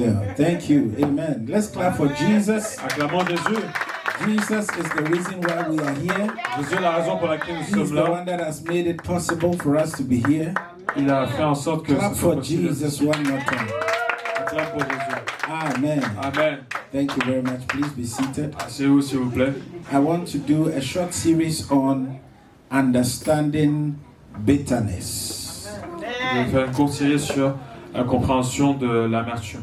Yeah, thank you. Amen. Let's clap for Jesus. Acclamons Jésus. Jesus is the reason why we are here. Jésus est la raison pour laquelle nous He's sommes the là. one that has made it possible for us to be here. Il a fait en sorte que Clap ce soit for possible. Jesus one more time. Acclame pour Jésus. Amen. Amen. Thank you very much. Please be seated. Asseyez-vous s'il vous plaît. I want to do a short series on understanding bitterness. Je vais faire une courte série sur la compréhension de l'amertume.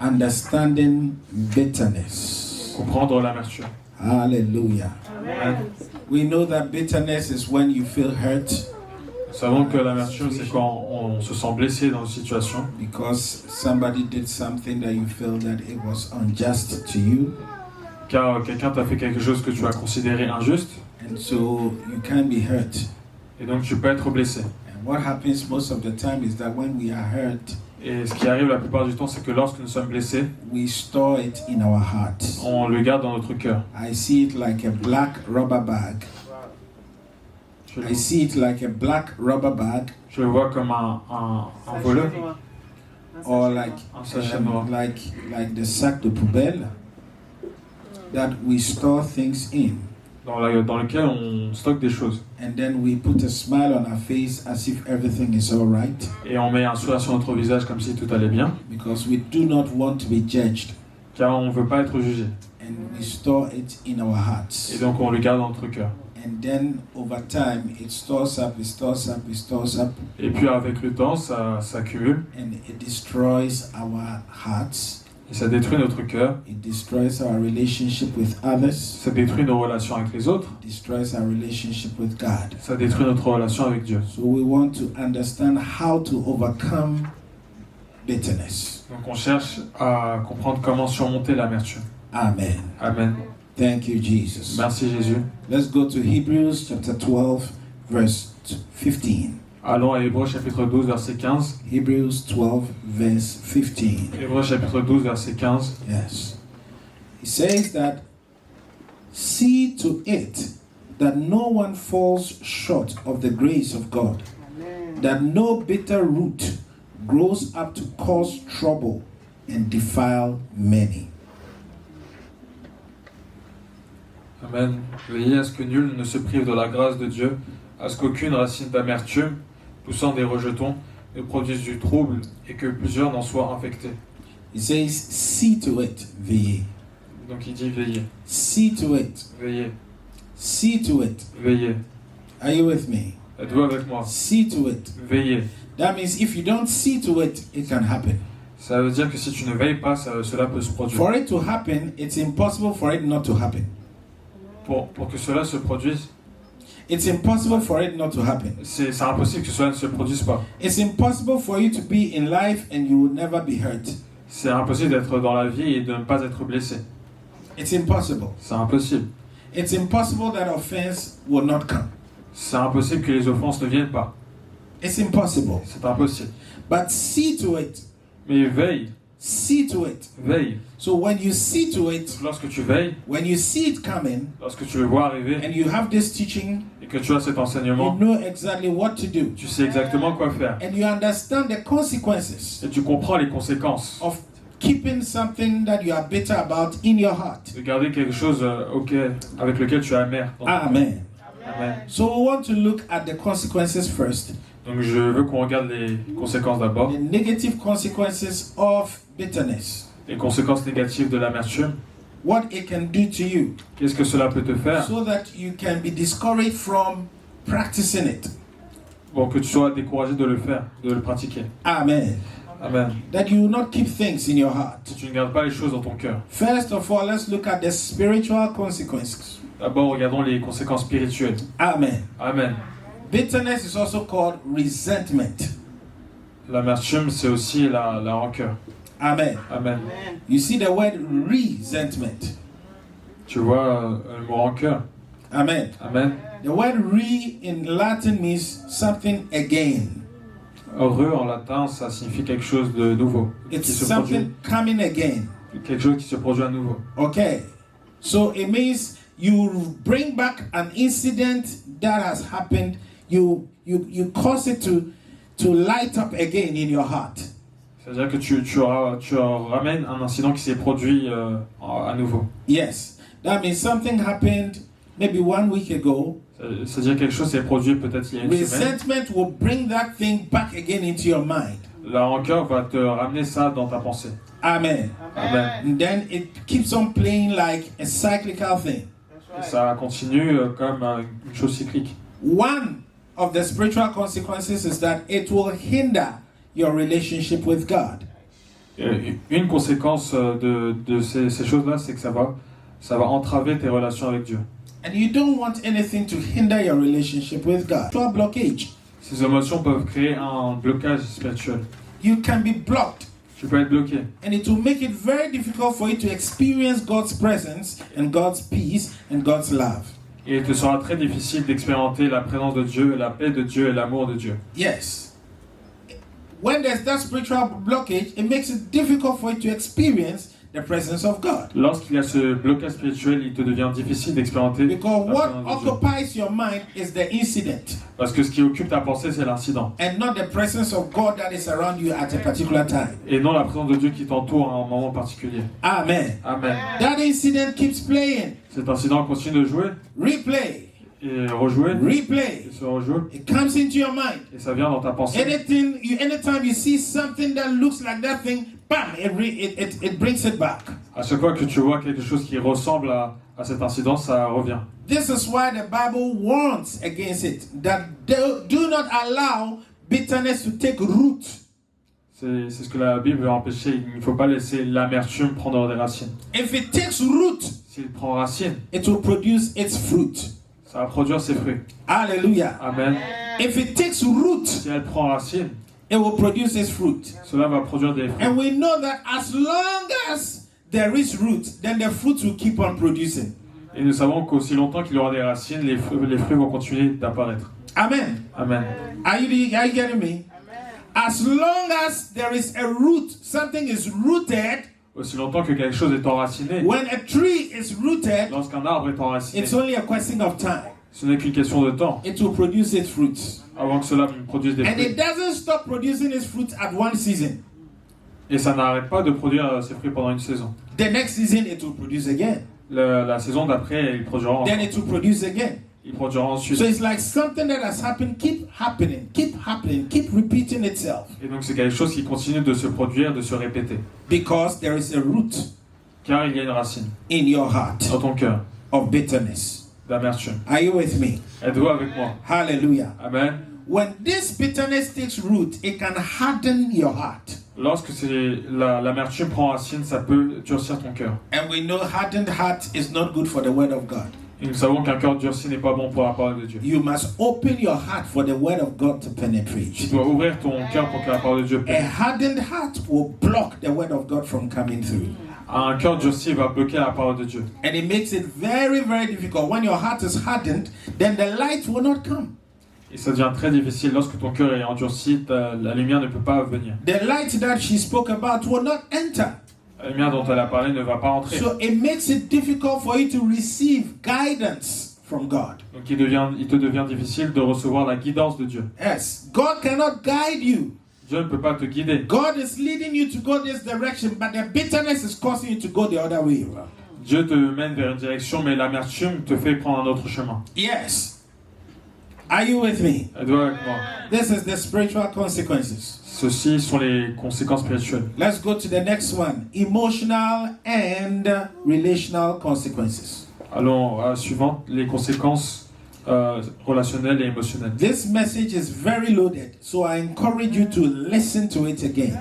Understanding bitterness. Comprendre l'amertume. Hallelujah. Amen. We know that bitterness is when you feel hurt Nous savons que l'amertume, c'est quand on se sent blessé dans une situation. because somebody did something that you feel that it was unjust to you, Car quelqu'un t'a fait quelque chose que tu as considéré injuste. and so you can be hurt. Et donc tu peux être blessé. And what happens most of the time is that when we are hurt, Et ce qui arrive la plupart du temps, c'est que lorsque nous sommes blessés, we store it in our hearts. on le garde dans notre cœur. I see it like a black rubber bag. I see it like a black rubber bag, Je le vois comme un voleur, or like un sachet noir. like the sac de poubelle that we store things in, Dans lequel on stocke des choses. and then we put a smile on our face as if everything is all right, Et on met un sourire sur notre visage comme si tout allait bien. because we do not want to be judged, Car on ne veut pas être jugé. and we store it in our hearts. Et donc on le garde dans notre cœur. And then over time, it stores up, it stores up, it stores up, Et puis avec le temps, ça s'accumule. and it destroys our hearts. Et ça détruit notre cœur. It destroys our relationship with others. Ça détruit nos relations avec les autres. It destroys our relationship with God. Ça détruit notre relation avec Dieu. So we want to understand how to overcome bitterness. Donc on cherche à comprendre comment surmonter l'amertume. Amen. Amen. Thank you, Jesus. Merci Jésus. Let's go to Hebrews chapter 12, verse 15. Allons à Hébreux chapitre 12, verset 15. Hebrews 12, verse 15. Hébreux chapitre 12, verset 15. Yes. He says that, see to it that no one falls short of the grace of God, that no bitter root grows up to cause trouble and defile many. Amen. Veillez à ce que nul ne se prive de la grâce de Dieu, à ce qu'aucune racine d'amertume, poussant des rejetons, ne produise du trouble et que plusieurs n'en soient infectés. He says, see to it, veillez. Donc il dit veillez, See to it. veillez, See to it. veillez. Are you with me? Êtes-vous avec moi? See to it. Veillez. That means if you don't see to it, it can happen. Ça veut dire que si tu ne veilles pas, cela peut se produire. For it to happen, it's impossible for it not to happen. Pour que cela se produise, It's impossible for it not to happen. c'est impossible que cela ne se produise pas. It's impossible for you to be in life and you will never be hurt. C'est impossible d'être dans la vie et de ne pas être blessé. It's impossible. C'est impossible. It's impossible that offense will not come. C'est impossible que les offenses ne viennent pas. It's impossible. C'est impossible. But see to it. Mais veille, See to it. veille. So when you see to it, Lorsque tu veilles, when you see it coming, lorsque tu le vois arriver and you have this teaching, et que tu as cet you enseignement, know exactly what to do. tu sais exactement quoi faire. And you understand the consequences Et tu comprends les conséquences of keeping something that you are bitter about in your heart. de garder quelque chose avec lequel tu es amer. Amen. Amen. So we want to look at the consequences first. Donc je veux qu'on regarde les conséquences d'abord. The negative consequences of bitterness. Les conséquences négatives de l'amertume. What it can do to you, Qu'est-ce que cela peut te faire so that you can be discouraged from practicing it. pour que tu sois découragé de le faire, de le pratiquer. Amen. Amen. That you will not keep things in your heart. Si tu ne gardes pas les choses dans ton cœur. First of all, let's look at the spiritual consequences. D'abord, regardons les conséquences spirituelles. Amen. Amen. Bitterness is also called resentment. L'amertume, c'est aussi la rancœur. Amen. Amen. You see the word resentment. Tu vois le mot rancœur. Amen. Amen. The word re in Latin means something again. Heureux en latin, ça signifie quelque chose de nouveau. Qui It's se produit. something coming again. Quelque chose qui se produit à nouveau. Okay. So it means you bring back an incident that has happened. You cause it to light up again in your heart. C'est-à-dire que tu ramènes un incident qui s'est produit à nouveau. Yes. That means something happened maybe 1 week ago. C'est-à-dire quelque chose s'est produit peut-être il y a une semaine. Resentment will bring that thing back again into your mind. La rancœur va te ramener ça dans ta pensée. Amen. Amen. And then it keeps on playing like a cyclical thing. Et ça continue comme une chose cyclique. One of the spiritual consequences is that it will hinder your relationship with God. Une conséquence de ces choses-là, c'est que ça va entraver tes relations avec Dieu. And you don't want anything to hinder your relationship with God. To a blockage. Ces émotions peuvent créer un blocage spirituel. You can be blocked. Tu peux être bloqué. And it will make it very difficult for you to experience God's presence and God's peace and God's love. Et il te sera très difficile d'expérimenter la présence de Dieu, la paix de Dieu et l'amour de Dieu. Yes. When there's that spiritual blockage, it makes it difficult for you to experience the presence of God. Lorsqu'il y a ce blocage spirituel, il te devient difficile d'expérimenter Because la what présence de Dieu. occupies your mind is the incident Parce que ce qui occupe ta pensée, c'est l'incident. and not the presence of God that is around you at a particular time. Et non la présence de Dieu qui t'entoure à un moment particulier. Amen. Amen. That incident keeps playing. Cet incident continue de jouer Replay. et rejouer Replay. et se rejouer. It comes into your mind. Et ça vient dans ta pensée. Anytime you see something that looks like that thing, bam, it brings it back. À chaque fois que tu vois quelque chose qui ressemble à cet incident, ça revient. This is why the Bible warns against it. That do not allow bitterness to take root. C'est ce que la Bible veut empêcher. Il ne faut pas laisser l'amertume prendre des racines. If it takes root, S'il prend racine, it will produce its fruit. ça va produire ses fruits. Hallelujah. Amen. If it takes root, Si elle prend racine, it will produce its fruit. cela va produire des fruits. And we know that as long as there is root, then the fruit will keep on producing. Et nous savons qu'aussi longtemps qu'il y aura des racines, les fruits vont continuer d'apparaître. Amen. Amen. Are you getting me? As long as there is a root, something is rooted. Aussi longtemps que quelque chose est enraciné, When a tree is rooted, lorsqu'un arbre est enraciné, it's only a question of time. ce n'est qu'une question de temps It will produce its fruits. avant que cela produise des And fruits. it doesn't stop producing its fruits at one season. Et ça n'arrête pas de produire ses fruits pendant une saison. The next season, it will produce again. La saison d'après, il produira encore. Then it will produce again. Il produira ensuite. So it's like something that has happened, keep happening, keep repeating itself. Et donc c'est quelque chose qui continue de se produire, de se répéter. Because there is a root Car il y a une racine in your heart dans ton cœur of bitterness. d'amertume. Are you with me? Êtes-vous avec moi? Hallelujah. Amen. When this bitterness takes root, it can harden your heart. Lorsque l'amertume prend racine, ça peut durcir ton cœur. And we know hardened heart is not good for the word of God. Et nous savons qu'un cœur durci n'est pas bon pour la parole de Dieu. You must open your heart for the word of God to Tu penetrate. dois ouvrir ton cœur pour que la parole de Dieu A pénètre. hardened heart will block the word of God from coming through. Un cœur durci va bloquer la parole de Dieu. And it makes it very, very difficult. When your heart is hardened, then the light will not come. Et ça devient très difficile. Lorsque ton cœur est endurci, la lumière ne peut pas venir. The light that she spoke about will not enter. La lumière dont elle a parlé ne va pas entrer. So it makes it difficult for you to receive guidance from God. Donc il te devient difficile de recevoir la guidance de Dieu. Yes, God cannot guide you. Dieu ne peut pas te guider. God is leading you to go this direction, but the bitterness is causing you to go the other way. Dieu te mène vers une direction, mais l'amertume te fait prendre un autre chemin. Yes. Are you with me? Êtes-vous avec moi? This is the spiritual consequences. Ceci sont les conséquences spirituelles. Let's go to the next one. Emotional and relational consequences. Allons à la suivante, les conséquences relationnelles et émotionnelles. This message is very loaded, so I encourage you to listen to it again.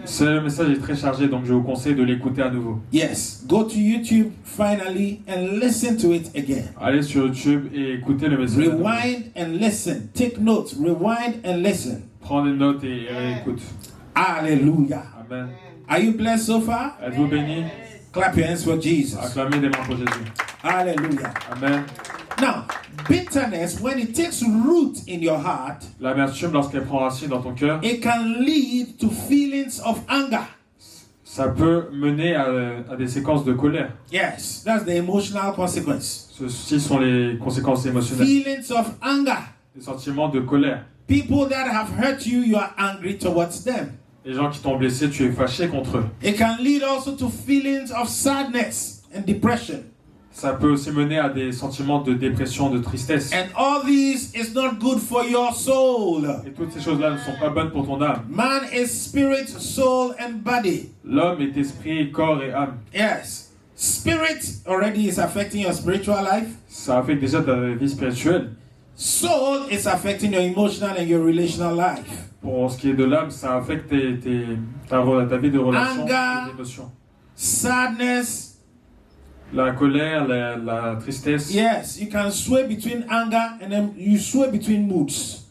Ce message est très chargé, donc je vous conseille de l'écouter à nouveau. Yes, go to YouTube finally and listen to it again. Allez sur YouTube et écoutez le message. Rewind and listen. Take notes. Rewind and listen. Prends des notes et réécoute. Hallelujah. Amen. Are you blessed so far? Êtes-vous bénis? Clap your hands for Jesus. Acclamez des mains pour Jésus. Hallelujah. Amen. Now, bitterness, when it takes root in your heart, L'amertume, lorsqu'elle prend racine dans ton cœur, it can lead to feelings of anger. ça peut mener à des séquences de colère. Yes, that's the emotional consequence. Ceci sont les conséquences émotionnelles. Feelings of anger. Des sentiments de colère. People that have hurt you, you are angry towards them. Les gens qui t'ont blessé, tu es fâché contre eux. It can lead also to feelings of sadness and depression. Ça peut aussi mener à des sentiments de dépression, de tristesse. And all these is not good for your soul. Et toutes ces choses-là ne sont pas bonnes pour ton âme. Man is spirit, soul, and body. L'homme est esprit, corps et âme. Yes. Spirit already is affecting your spiritual life. Ça affecte déjà ta vie spirituelle. Soul is affecting your emotional and your relational life. Pour ce qui est de l'âme, ça affecte ta vie de relation Anger. et d'émotion. Sadness. La colère, la tristesse. Yes, you can sway between anger and then you sway between moods.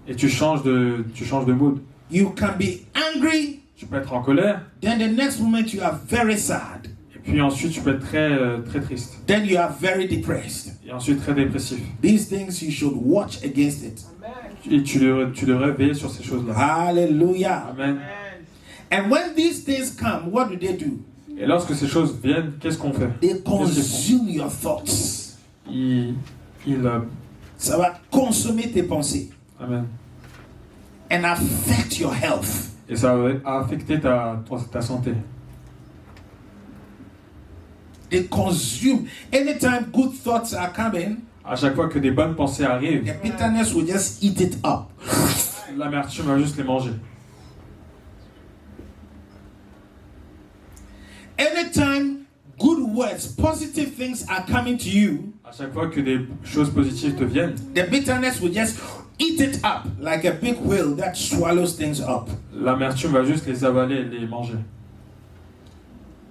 Et tu changes de mood. You can be angry, Tu peux être en colère. then the next moment you are very sad. Et puis ensuite, tu peux être très triste. Then you are very depressed. Et ensuite, très dépressif. These things you should watch against it. Et tu devrais veiller sur ces choses-là. Hallelujah. Amen. And when these things come, what do? Et lorsque ces choses viennent, qu'est-ce qu'on fait? They consume your thoughts. Ça va consommer tes pensées. Amen. And affect your health. Et ça va affecter ta santé. They consume. Anytime good thoughts are coming, À chaque fois que des bonnes pensées arrivent, the bitterness will just eat it up. l'amertume va juste les manger. Anytime good words, positive things are coming to you, À chaque fois que des choses positives te viennent, the bitterness will just eat it up like a big whale that swallows things up. l'amertume va juste les avaler et les manger.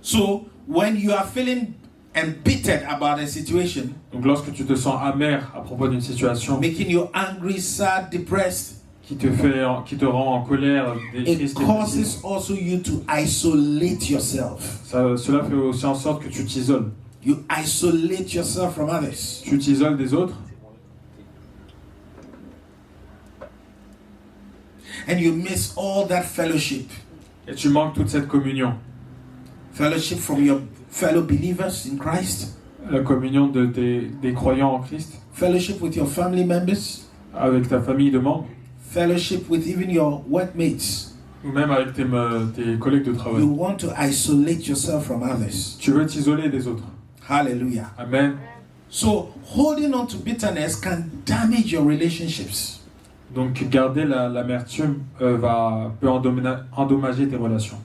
So when you are feeling embittered about a situation, Donc lorsque tu te sens amer à propos d'une situation making you angry, sad, depressed, qui te rend en colère, it triste et causes dépressif, also you to isolate yourself. cela fait aussi en sorte que tu t'isoles. You isolate yourself from others. Tu t'isoles des autres And you miss all that fellowship. et tu manques toute cette communion. Fellowship from your fellow believers in Christ. La communion des croyants en Christ, Fellowship with your family members. avec ta famille de membres, Fellowship with even your workmates. ou même avec tes collègues de travail. You want to isolate yourself from others. Tu veux t'isoler des autres. Hallelujah. Amen. So holding on to bitterness can damage your relationships. Donc garder l'amertume peut endommager tes relations.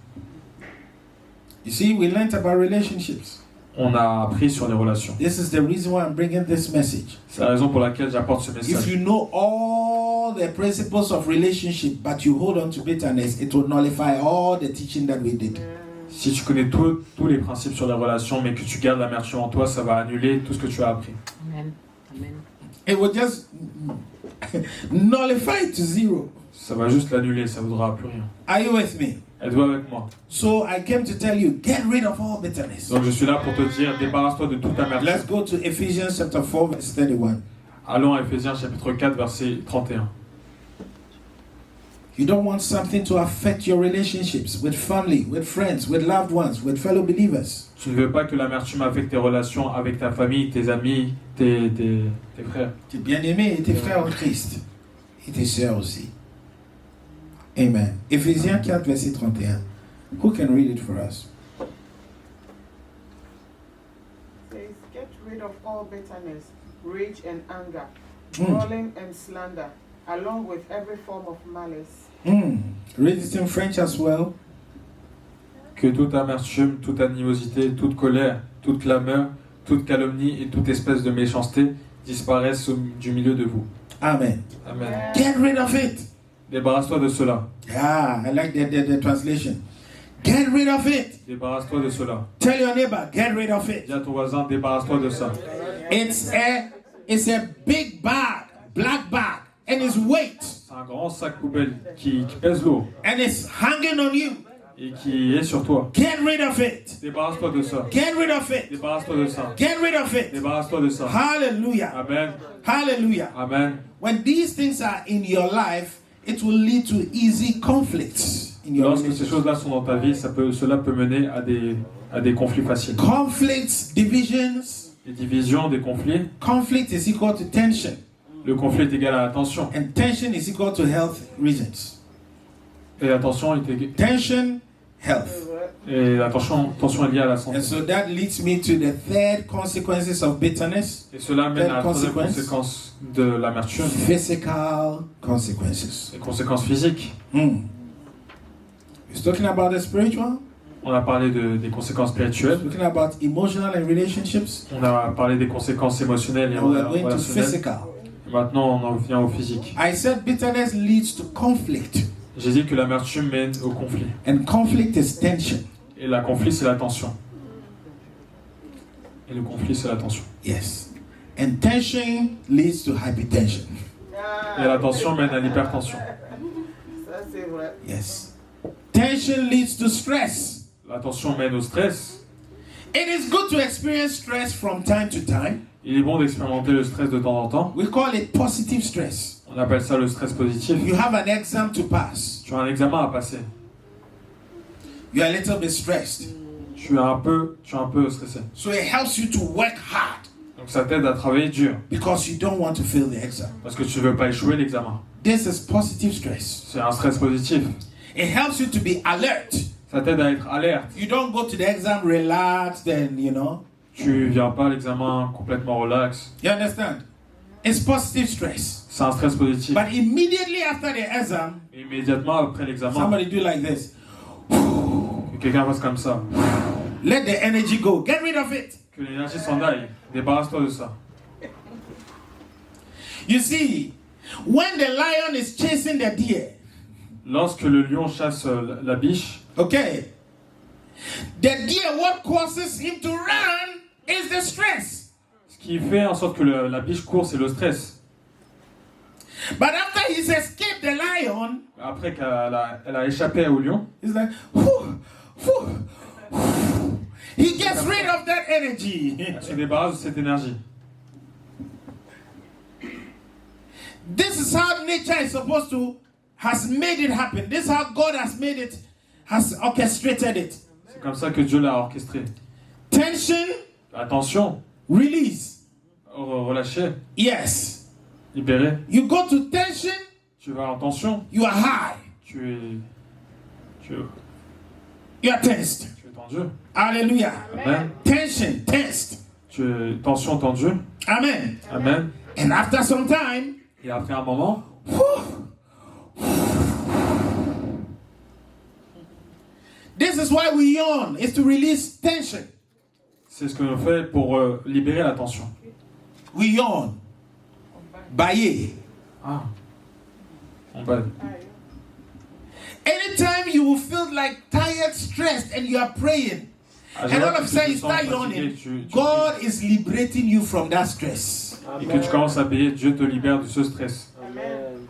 You see, we learned about relationships. On a appris sur les relations. This is the reason why I'm bringing this message. C'est la raison pour laquelle j'apporte ce If message. you know all the principles of relationship, but you hold on to bitterness, it will nullify all the teaching that we did. Si tu connais tous les principes sur les relations, mais que tu gardes l'amertume en toi, ça va annuler tout ce que tu as appris. Amen. Amen. It will just nullify it to zero. Ça va juste l'annuler, ça ne vaudra plus rien. Are you with me? Êtes-vous avec moi? So I came to tell you, get rid of all bitterness. Donc je suis là pour te dire, débarrasse-toi de toute Let's amertume. go to Ephesians chapter 4, verse 31. Allons à Éphésiens chapitre 4, verset 31. You don't want something to affect your relationships with family, with friends, with loved ones, with fellow believers. Tu ne veux pas que l'amertume affecte tes relations avec ta famille, tes amis, tes frères. Tes bien-aimés et tes frères en Christ. Et tes sœurs aussi. Amen. Ephésiens 4, verset 31. Who can read it for us? Says, get rid of all bitterness, rage and anger, Mm. brawling and slander, along with every form of malice. Read it in French as well. Que toute amertume, toute animosité, toute colère, toute clameur, toute calomnie et toute espèce de méchanceté disparaissent du milieu de vous. Amen. Amen. Get rid of it. Débarrasse-toi de cela. Yeah, I like the translation. Get rid of it. Débarrasse-toi de cela. Tell your neighbor, get rid of it. Dis à ton voisin, débarrasse-toi de ça. It's a big bag, black bag, and it's weight, C'est un grand sac poubelle qui pèse lourd and it's hanging on you. et qui est sur toi. Get rid of it. Débarrasse-toi de ça. Get rid of it. Débarrasse-toi de ça. Get rid of it. Débarrasse-toi de ça. Hallelujah. Amen. Hallelujah. Amen. When these things are in your life, it will lead to easy conflicts in your Lorsque ces relationship. choses-là sont dans ta vie, cela peut mener à des conflits faciles. Conflicts, divisions. Des divisions, des conflits. Conflict is equal to tension, Le conflit est égal à la tension. and tension is equal to health reasons. Et la tension Tension, health. et la tension est liée à la santé. And so that leads me to the third consequences of bitterness, Et cela mène à la troisième Consequence. conséquence de l'amertume, physical consequences. les conséquences physiques. He's talking about the spiritual, On a parlé des conséquences spirituelles, talking about emotional and relationships, on a parlé des conséquences émotionnelles et and we're going to relationnelles. physical. Et maintenant, on en vient au physique. I said bitterness leads to conflict, J'ai dit que l'amertume mène au conflit. and conflict is tension. Et le conflit, c'est la tension. Et le conflit, c'est la tension. Yes. And tension leads to hypertension. Et la tension mène à l'hypertension. Ça, c'est vrai. Yes. Tension leads to stress. La tension mène au stress. It is good to experience stress from time to time. Il est bon d'expérimenter le stress de temps en temps. We call it positive stress. On appelle ça le stress positif. You have an exam to pass. Tu as un examen à passer. You are a little bit stressed. Tu es un peu stressé. So it helps you to work hard Donc ça t'aide à travailler dur. because you don't want to fail the exam. Parce que tu ne veux pas échouer l'examen. This is positive stress. C'est un stress positif. It helps you to be alert. Ça t'aide à être alerte. You don't go to the exam relaxed and, Tu viens pas à l'examen complètement relax. You understand? It's positive stress. C'est un stress positif. But immediately after the exam, Et immédiatement après l'examen, somebody do like this. que quelqu'un fasse comme ça. Let the energy go. Get rid of it. Que l'énergie s'en aille. Débarrasse-toi de ça. You see, when the lion is chasing the deer, Lorsque le lion chasse la biche, okay, the deer, what causes him to run is the stress. ce qui fait en sorte que la biche court, c'est le stress. But after he's escaped the lion, Après qu'elle a échappé au lion, he's like, whew, whew, whew. He gets rid of that energy. elle se débarrasse de cette énergie. This is how nature is supposed to, has made it happen. This is how God has made it, has orchestrated it. C'est comme ça que Dieu l'a orchestré. Tension, La tension, release. relâcher, Yes. libérer. You go to tension, Tu vas en tension, you are high. tu You are tensed. es tendu. Hallelujah. Amen. Tension, tensed. Tu es tension tendue. Amen. Amen. And after some time, Et après un moment, this is why we yawn, is to release tension. c'est ce que l'on fait pour libérer la tension. We yawn. Bailler. Ah. On va. Anytime you will feel like tired, stressed, and you are praying, and all of a sudden you start yawning, God is liberating you from that stress. Et que tu commences à payer, Dieu te libère de ce stress. Amen.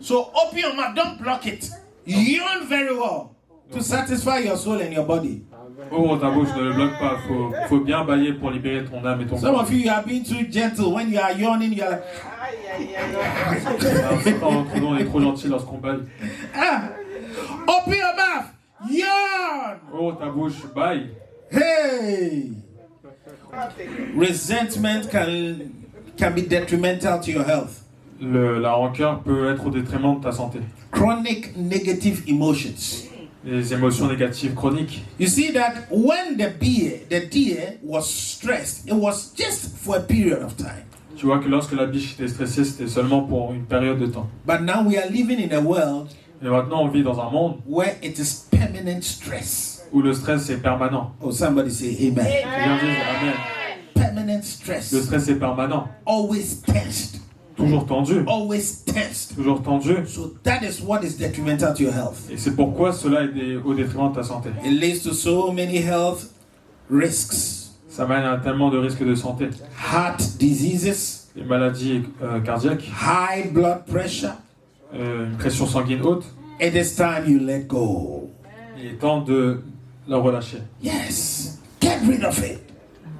So open your mouth, don't block it. Yawn very well to satisfy your soul and your body. Ouvre ta bouche, ne le bloque pas. Faut bien bailler pour libérer ton âme et ton Some corps. of you are being too gentle. When you are yawning, you are like, Aïe, aïe, aïe, Alors, c'est quand entre nous, on est trop gentil lorsqu'on baille. ah, open your mouth, yawn. Ouvre ta bouche, baille. Hey, aïe. resentment can be detrimental to your health. La rancœur peut être au détriment de ta santé. Chronic negative emotions. Les émotions négatives chroniques. You see that when the deer was stressed, it was just for a period of time. Tu vois que lorsque la biche était stressée, c'était seulement pour une période de temps. But now we are living in a world Et maintenant, on vit dans un monde where it is permanent stress. où le stress est permanent. Oh, somebody say amen. Quelqu'un dise Amen. Permanent stress. Le stress est permanent. Always tensed. Toujours tendu. Always tensed. Toujours tendu. So that is what is detrimental to your health. Et c'est pourquoi cela est au détriment de ta santé. It leads to so many health risks. Ça mène à tellement de risques de santé. Heart diseases, Les maladies cardiaques, high blood pressure. une pression sanguine haute. It is time you let go. Il est temps de la relâcher. Yes. Get rid of it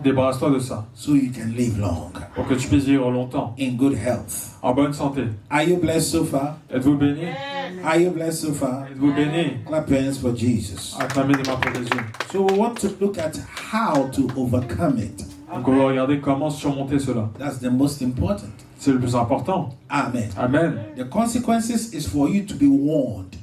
Débarrasse-toi de ça so you can live long pour que tu puisses vivre longtemps, in good health. en bonne santé. Are you blessed so far? Êtes-vous bénis? Are you blessed so far? Êtes-vous bénis? Clap your hands for Jesus. Acclamez des mains pour Jésus. So we want to look at how to overcome it. Donc on va regarder comment surmonter cela. That's the most important. C'est le plus important. Amen. Amen. The consequences is for you to be warned.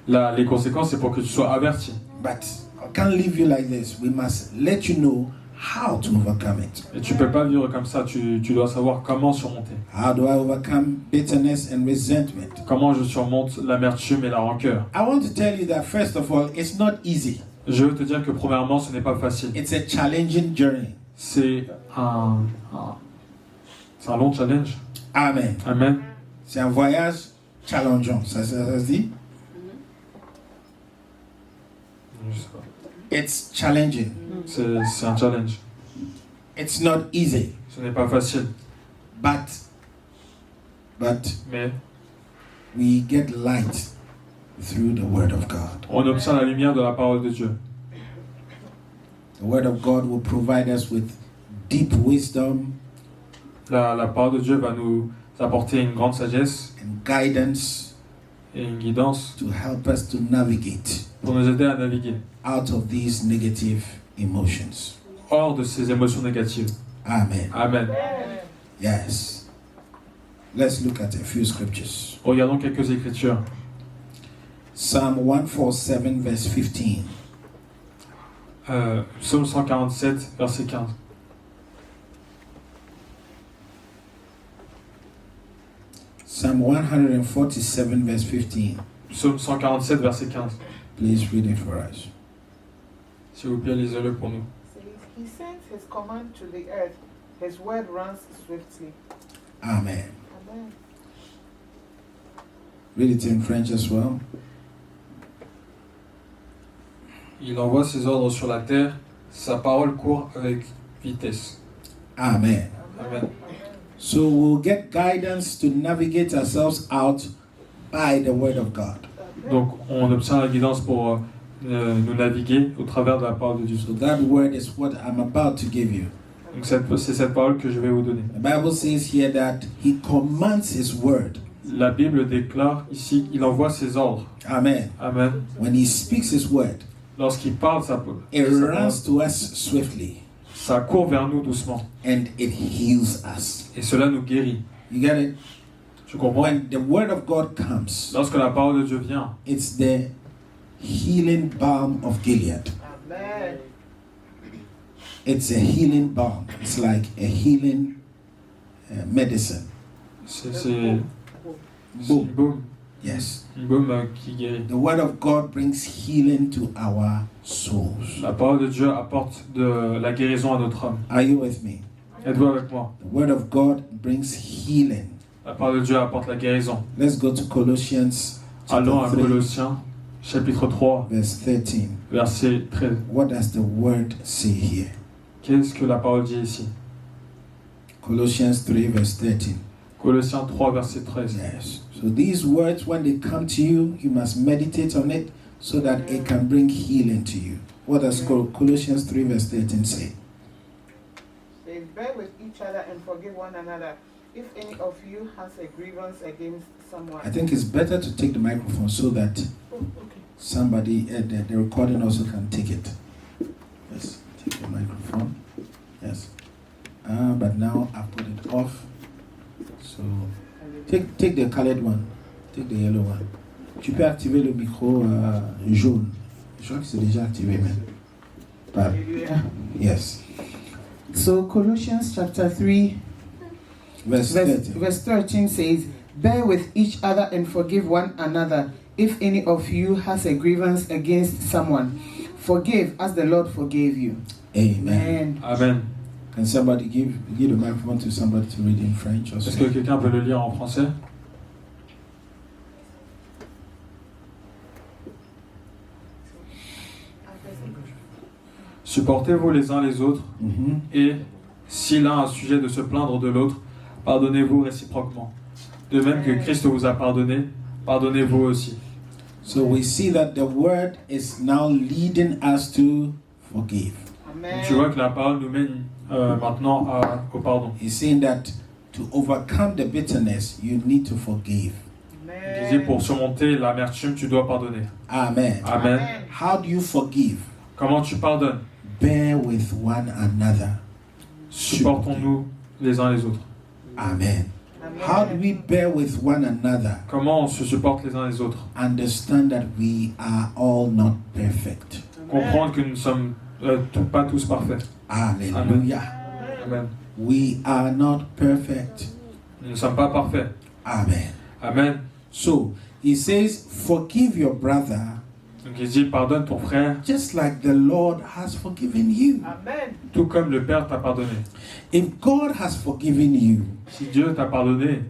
Les conséquences, c'est pour que tu sois averti. But I can't leave you like this. We must let you know how to overcome it. Et tu peux pas vivre comme ça. Tu dois savoir comment surmonter. How do I overcome bitterness and resentment? Comment je surmonte l'amertume et la rancœur. I want to tell you that first of all, it's not easy. Je veux te dire que premièrement, ce n'est pas facile. It's a challenging journey. C'est un long challenge. Amen. Amen. C'est un voyage challengeant. Ça se dit? Je sais pas. It's challenging. C'est un challenge. It's not easy. Ce n'est pas facile. But Mais we get light through the Word of God. on obtient la lumière de la parole de Dieu. The Word of God will provide us with deep wisdom La parole de Dieu va nous apporter une grande sagesse and guidance et une guidance to help us to navigate pour nous aider à naviguer out of these negative emotions. hors de ces émotions négatives. Amen. Amen. Yes. Let's look at a few scriptures. Regardons quelques écritures. Psalm 147, verse 15. Psaume 147, verset 15. Psalm 147, verse 15. Psaume 147, verset 15. Please read it for us. S'il vous plaît, lisez-le pour nous. He sends his command to the earth. His word runs swiftly. Amen. Amen. Read it in French as well. Il envoie ses ordres sur la terre, sa parole court avec vitesse. Amen. Amen. So we'll get guidance to navigate ourselves out by the Word of God. Donc, on obtient la guidance pour nous naviguer au travers de la parole de Dieu. So that word is what I'm about to give you. Donc, c'est cette parole que je vais vous donner. The Bible says here that He commands His word. La Bible déclare ici, il envoie ses ordres. Amen. Amen. When He speaks His word, Lorsqu'il parle, it runs to us swiftly ça court vers nous doucement. and it heals us. Et cela nous guérit. You get it? Tu comprends? When the word of God comes, Lorsque la parole de Dieu vient, it's the healing balm of Gilead. Amen. It's a healing balm. It's like a healing medicine. c'est une Boom. baume. Yes. Une baume qui guérit. The word of God brings healing to our souls. La parole de Dieu apporte de la guérison à notre âme. Are you with me? Êtes-vous avec moi? The word of God brings healing. La parole de Dieu apporte la guérison. Let's go to Colossians Allons à chapter 3, Colossiens, chapitre 3, verse 13. verset 13. What does the word say here? Qu'est-ce que la parole dit ici? Colossians 3, verse 13. Colossiens 3, verset 13. Yes. So these words, when they come to you, you must meditate on it so that it can bring healing to you. What does Colossians 3, verse 13 say? Says, bear with each other and forgive one another. If any of you has a grievance against someone. I think it's better to take the microphone so that somebody, the recording also can take it. Yes, take the microphone. Yes. But now I put it off. So take the colored one. Take the yellow one. Tu peux activer le micro jaune. Je crois que c'est déjà activé même. But, yes. So Colossians chapter 3, Verse 13. verse 13 says, bear with each other and forgive one another if any of you has a grievance against someone. Forgive as the Lord forgave you. Amen. Amen. Can somebody give the microphone to somebody to read in French also? Est-ce que quelqu'un peut le lire en français? Supportez-vous les uns les autres, Mhm. et si l'un a sujet de se plaindre de l'autre, pardonnez-vous réciproquement. De même que Christ vous a pardonné, pardonnez-vous aussi. So we see that the word is now leading us to forgive. Amen. Tu vois que la parole nous mène maintenant au pardon. He's saying that to overcome the bitterness, you need to forgive. Il disait pour surmonter l'amertume, tu dois pardonner. Amen. Amen. How do you forgive? Comment tu pardonnes? Bear with one another. Supportons-nous les uns les autres. Amen. How do we bear with one another? Comment on se supporte les uns les autres? Understand that we are all not perfect. Comprendre que nous ne sommes pas tous parfaits. Hallelujah. Amen. We are not perfect. Nous ne sommes pas parfaits. Amen. Amen. So, he says, forgive your brother Donc il dit, pardonne ton frère, just like the Lord has forgiven you. Amen. tout comme le Père t'a pardonné. If God has forgiven you, Si Dieu t'a pardonné,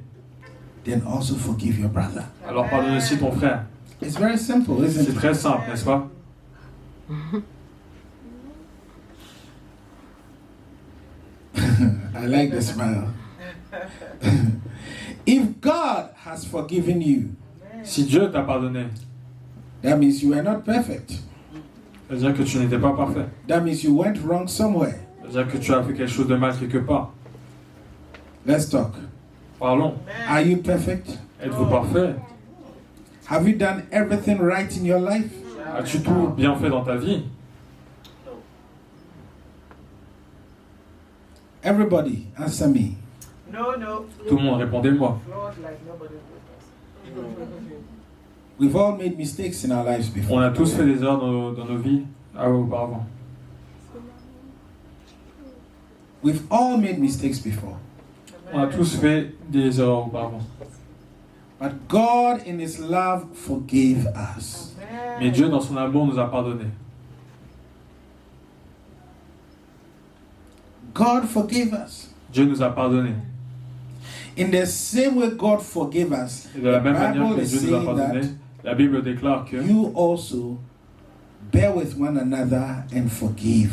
then also forgive your brother. alors pardonne aussi ton frère. It's very simple, isn't C'est it? très simple, n'est-ce pas? I like the smile. If God has forgiven you, Si Dieu t'a pardonné, that means you are not perfect. ça veut dire que tu n'étais pas parfait. That means you went wrong somewhere. Ça veut dire que tu as fait quelque chose de mal quelque part. Let's talk. Parlons. Are you perfect? Êtes-vous parfait? Have you done everything right in your life? As-tu tout bien fait dans ta vie? Everybody, answer me. No, no. Tout le monde, répondez-moi. Lord, like nobody's with us. We've all made mistakes in our lives before. On a tous fait des erreurs dans nos vies auparavant. We've all made mistakes before. On a tous fait des erreurs auparavant. But God, in His love, forgave us. Mais Dieu, dans son amour, nous a pardonné. God forgave us. Dieu nous a pardonné. In the same way God forgave us, Et de la the même manière Bible que is Dieu nous a saying pardonné, that la Bible déclare que you also bear with one another and forgive.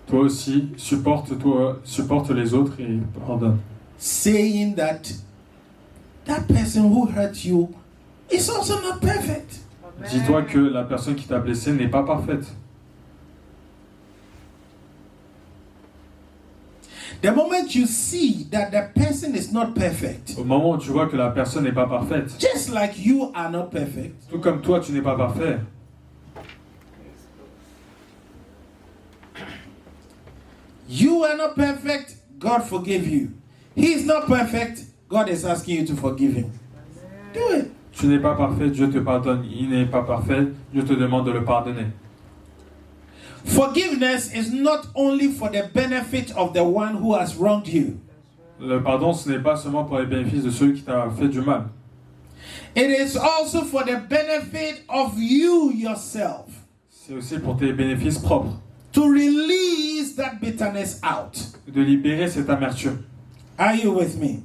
toi aussi, supporte les autres et pardonne. Saying that that person who hurt you is also not perfect. Dis-toi que la personne qui t'a blessé n'est pas parfaite. The moment you see that the person is not perfect, Au moment où tu vois que la personne n'est pas parfaite, just like you are not perfect, tout comme toi, tu n'es pas parfait, you are not perfect, God forgave you. He is not perfect, God is asking you to forgive him. Do it. tu n'es pas parfait, Dieu te pardonne. Il n'est pas parfait, Dieu te demande de le pardonner. Forgiveness is not only for the benefit of the one who has wronged you. Le pardon, ce n'est pas seulement pour les bénéfices de ceux qui t'ont fait du mal. It is also for the benefit of you yourself. C'est aussi pour tes bénéfices propres. To release that bitterness out. De libérer cette amertume. Are you with me?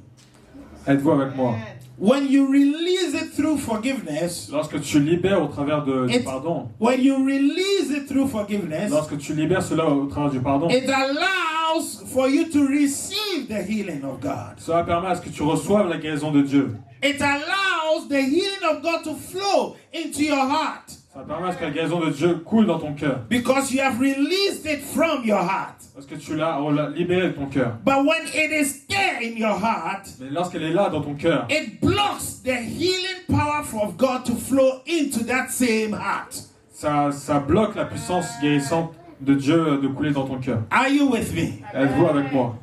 Êtes-vous avec moi? When you release it through forgiveness, Lorsque tu libères au travers du pardon, when you release it through forgiveness, lorsque tu libères cela au travers du pardon, it allows for you to receive the healing of God. cela permet à ce que tu reçoives la guérison de Dieu. It allows the healing of God to flow into your heart. Ça permet à ce que la guérison de Dieu coule dans ton cœur. Because you have released it from your heart. Parce que tu l'as libéré de ton cœur. But when it is there in your heart, Mais lorsqu'elle est là dans ton cœur, it blocks the healing power of God to flow into that same heart. ça bloque la puissance guérissante de Dieu de couler dans ton cœur. Are you with me? Êtes-vous avec moi?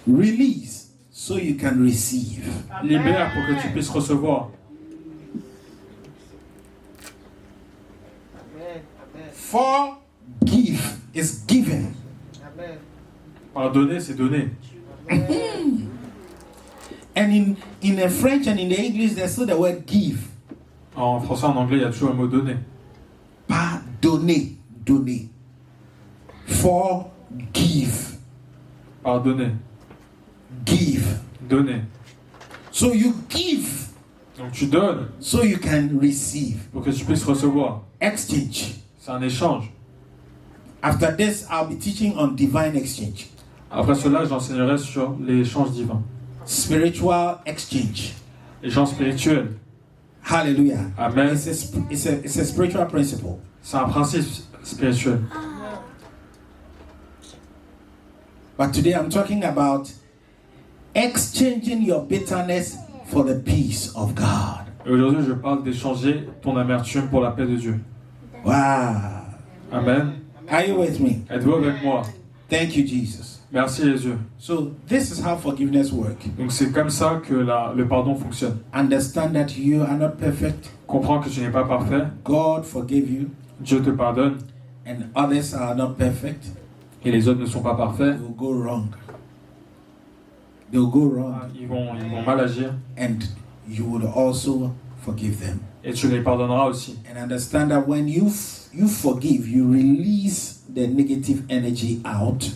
Release so you can receive. Libère pour que tu puisses recevoir. Amen. Amen. Forgive is given. Amen. Pardonner, c'est donner. And in the French and in the English, there's still the word give. En français, en anglais, il y a toujours un mot donner. Pardonner. Donner. Forgive. Pardonner. Give. Donner. So you give Donc tu donnes so you can receive. pour que tu puisses recevoir. Exchange. C'est un échange. After this, I'll be teaching on divine exchange. Après cela, j'enseignerai sur l'échange divin. Spiritual exchange. L'échange spirituel. Hallelujah. Amen. It's a spiritual principle. C'est un principe spirituel. But today I'm talking about exchanging your bitterness for the peace of God. Et aujourd'hui, je parle d'échanger ton amertume pour la paix de Dieu. Wow. Amen. Are you with me? Êtes-vous avec moi? Thank you, Jesus. Merci Jésus. So this is how forgiveness works. Donc c'est comme ça que le pardon fonctionne. Understand that you are not perfect. Comprends que tu n'es pas parfait. God forgave you, Dieu te pardonne and others are not perfect. et les autres ne sont pas parfaits. They will go wrong. They will go wrong, Ils vont mal agir and you will also forgive them. et tu les pardonneras aussi. And understand that when you forgive, you release the negative energy out,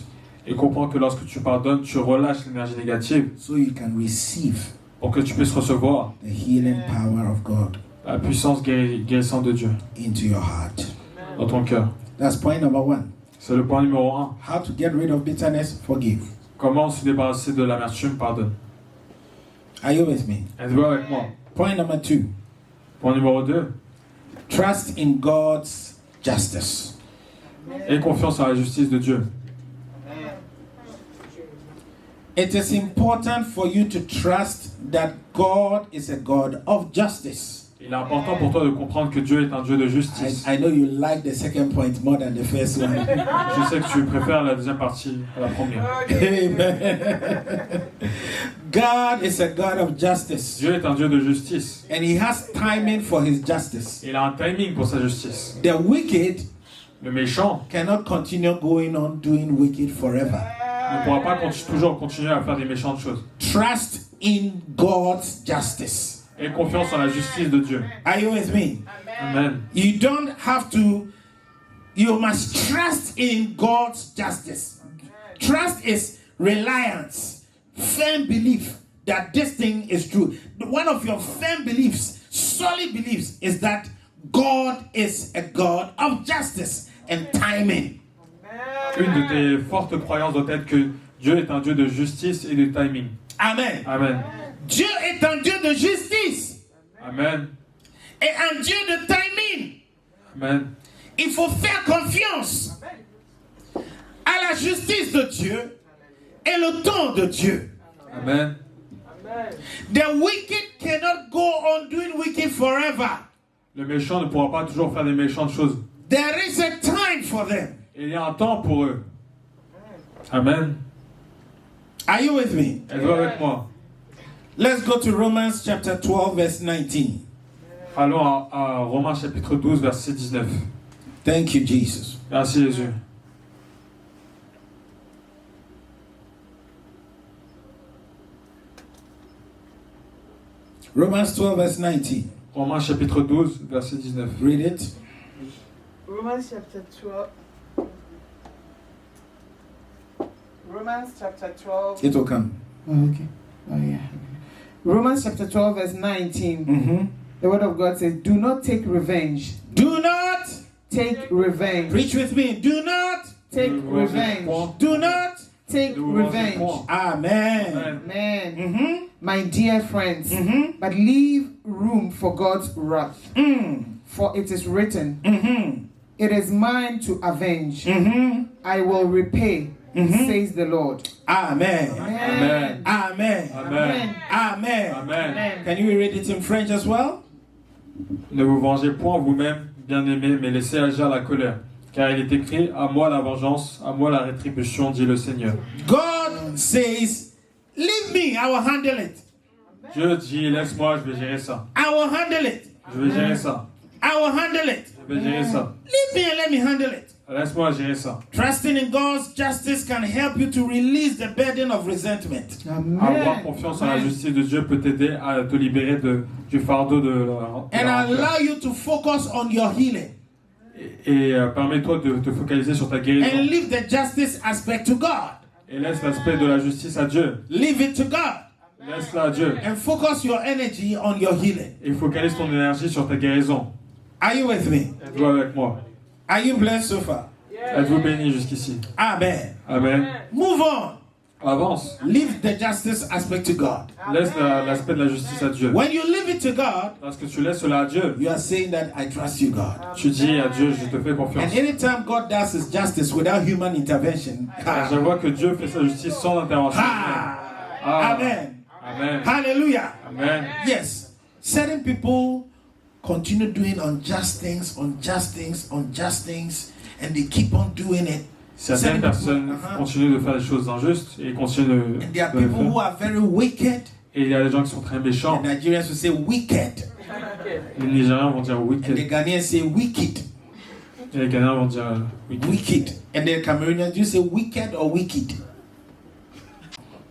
Et comprends que lorsque tu pardonnes, tu relâches l'énergie négative so you can receive pour que tu puisses recevoir the healing power of God la puissance guérissante de Dieu into your heart. dans ton cœur. That's point number 1. C'est le point numéro 1. How to get rid of bitterness? Forgive. Comment se débarrasser de l'amertume? Pardonne. Are you with me? Êtes-vous avec moi? Point number 2. Point numéro 2. Trust in God's justice. Aie confiance en la justice de Dieu. It is important for you to trust that God is a God of justice. Il est important pour toi de comprendre que Dieu est un Dieu de justice. I know you like the second point more than the first one. Je sais que tu préfères la deuxième partie à la première. Amen. God is a God of justice. Dieu est un Dieu de justice. And He has timing for His justice. Il a un timing pour sa justice. The wicked Le méchant cannot continue going on doing wicked forever. ne pourra pas toujours continuer à faire des méchantes choses. Trust in God's justice. Aie confiance en la justice de Dieu. Are you with me? Amen. You don't have to, you must trust in God's justice. Trust is reliance, firm belief that this thing is true. One of your firm beliefs, solid beliefs, is that God is a God of justice and timing. Une de tes fortes croyances doit être que Dieu est un Dieu de justice et de timing. Amen. Amen. Dieu est un Dieu de justice Amen. et un Dieu de timing. Amen. Il faut faire confiance à la justice de Dieu et le temps de Dieu. Amen. The wicked cannot go on doing wicked forever. Le méchant ne pourra pas toujours faire des méchantes choses. There is a time for them. Il y a un temps pour eux. Amen. Are you with me? Êtes-vous avec moi? Let's go to Romans chapter 12 verse 19. Allons à Romains chapitre 12 verset 19. Thank you, Jesus. Merci Jésus. Romans 12 verse 19. Romains chapitre 12 verset 19. Read it. Romans chapter 12. Romans chapter 12. It will come. Oh, okay. Oh, yeah. Romans chapter 12, verse 19. Mm-hmm. The word of God says, do not take revenge. Do not Take revenge. preach with me. Do not Take revenge. do not. Take revenge. Amen. Amen. Mm-hmm. My dear friends, Mm-hmm. but leave room for God's wrath. Mm. For it is written, Mm-hmm. it is mine to avenge. Mm-hmm. I will repay, Mhm. says the Lord. Amen. Amen. Amen. Amen. Amen. Amen. Can you read it in French as well? Ne vous vengez point vous-même, bien-aimés, mais laissez agir la colère. Car il est écrit, à moi la vengeance, à moi la rétribution, dit le Seigneur. God says, leave me, I will handle it. Dieu dit, laisse-moi, je vais gérer ça. I will handle it. Je vais gérer ça. I will handle it. Je vais gérer ça. Leave me and let me handle it. Laisse-moi gérer ça. Trusting in God's justice can help you to release the burden of resentment. Avoir confiance en la justice de Dieu peut t'aider à te libérer du fardeau de la And rancœur. allow you to focus on your healing. Et permets-toi de te focaliser sur ta And guérison. leave the justice aspect to God. Et laisse l'aspect de la justice à Dieu. Leave it to God. Laisse-la à Dieu. And focus your energy on your healing. Et focalise ton énergie sur ta guérison. Are you with me? Êtes-vous avec moi? Are you blessed so far? Êtes-vous bénis jusqu'ici? Amen. Amen. Move on. Avance. Leave the justice aspect to God. Laisse l'aspect de la justice à Dieu. When you leave it to God, Parce que tu laisses cela à Dieu. you are saying that I trust you, God. Tu dis à Dieu, je te fais confiance. And anytime God does His justice without human intervention, Et je vois que Dieu fait sa justice sans intervention. Amen. Amen. Hallelujah. Amen. Yes. Certain people continue doing unjust things, and they keep on doing it. Certaines personnes continuent de faire des choses injustes et continuent And there are de le people who faire. are very wicked. Et il y a des gens qui sont très méchants. The Nigerians will say wicked. Les Nigériens vont dire And the wicked. Ghanaians say wicked. Et les Ghanéens vont dire wicked. Wicked. And the Cameroonians, you say wicked or wicked?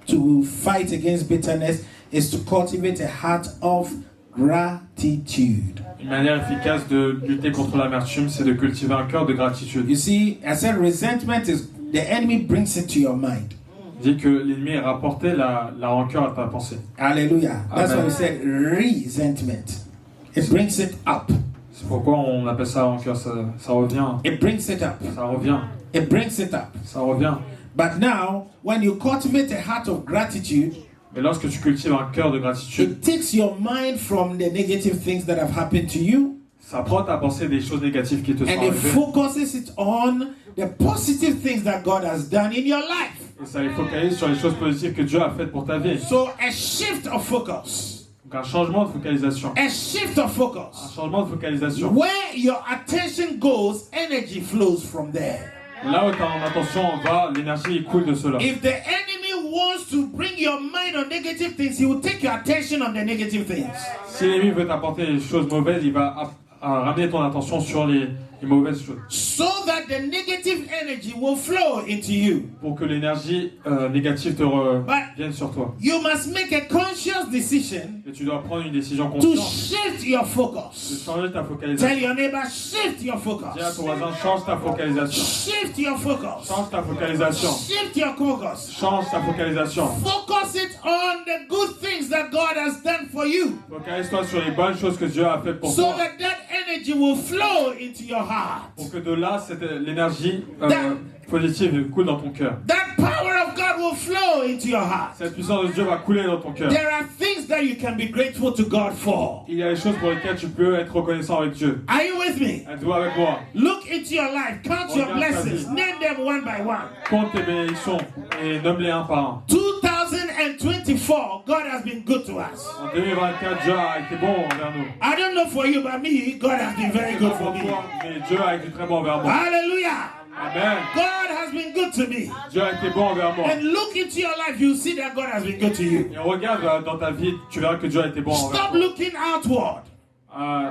To fight against bitterness is to cultivate a heart of gratitude. Une manière efficace de lutter contre l'amertume, c'est de cultiver un cœur de gratitude. You see, I said resentment is the enemy brings it to your mind. Dit que l'ennemi est rapporté la rancœur à ta pensée. Hallelujah. That's Amen. why we said resentment. It brings it up. C'est pourquoi on appelle ça rancœur, ça revient. It brings it up. Ça revient. It brings it up. Ça revient. But now, when you cultivate a heart of gratitude, Mais lorsque tu cultives un cœur de gratitude, it takes your mind from the negative things that have happened to you ça prend ta pensée des choses négatives qui te sont and it arrivées. focuses it on the positive things that God has done in your life. Et ça les focalise sur les choses positives que Dieu a faites pour ta vie. So a shift of focus. Donc un changement de focalisation. A shift of Un focus. changement de focalisation. Where your attention goes, energy flows from there. Là où ton attention va, l'énergie coule de cela. If the enemy wants to bring your mind on negative things, he will take your attention on the negative things. Si l'ennemi veut t'apporter des choses mauvaises, il va ramener ton attention sur les mauvaises choses. So that the negative energy will flow into you. Pour que l'énergie négative te vienne sur toi. You must make a conscious decision Et tu dois prendre une décision to consciente shift your de focus. changer ta Tell focalisation. your neighbor, shift your Dis à focus. ton voisin, change ta focalisation. Shift your focus. Change ta focalisation. Shift your focus. Change ta focalisation. Focus it on the good things that God has done for you. Focalise-toi sur les bonnes choses que Dieu a faites pour So toi. that that energy will flow into your heart. Pour que de là, l'énergie positive coule dans ton cœur. That power of God will flow into your heart. Cette puissance de Dieu va couler dans ton cœur. There are things that you can be grateful to God for. Il y a des choses pour lesquelles tu peux être reconnaissant avec Dieu. Are you with me? Êtes-vous avec moi? Look into your life. Count your Regarde ta blessings. vie. Name them one by one. Compte tes bénédictions et nomme-les un par un. 2024, God has been good to us. En 2024, Dieu a été bon envers nous. I don't know for you, but me, God has been very good for Pour me. toi, mais Dieu a été très bon envers moi. Hallelujah. Amen. God has been good to me. Dieu a été bon envers moi. And look into your life, you see that God has been good to you. Et regarde dans ta vie, tu verras que Dieu a été bon envers Stop toi. looking outward. Euh,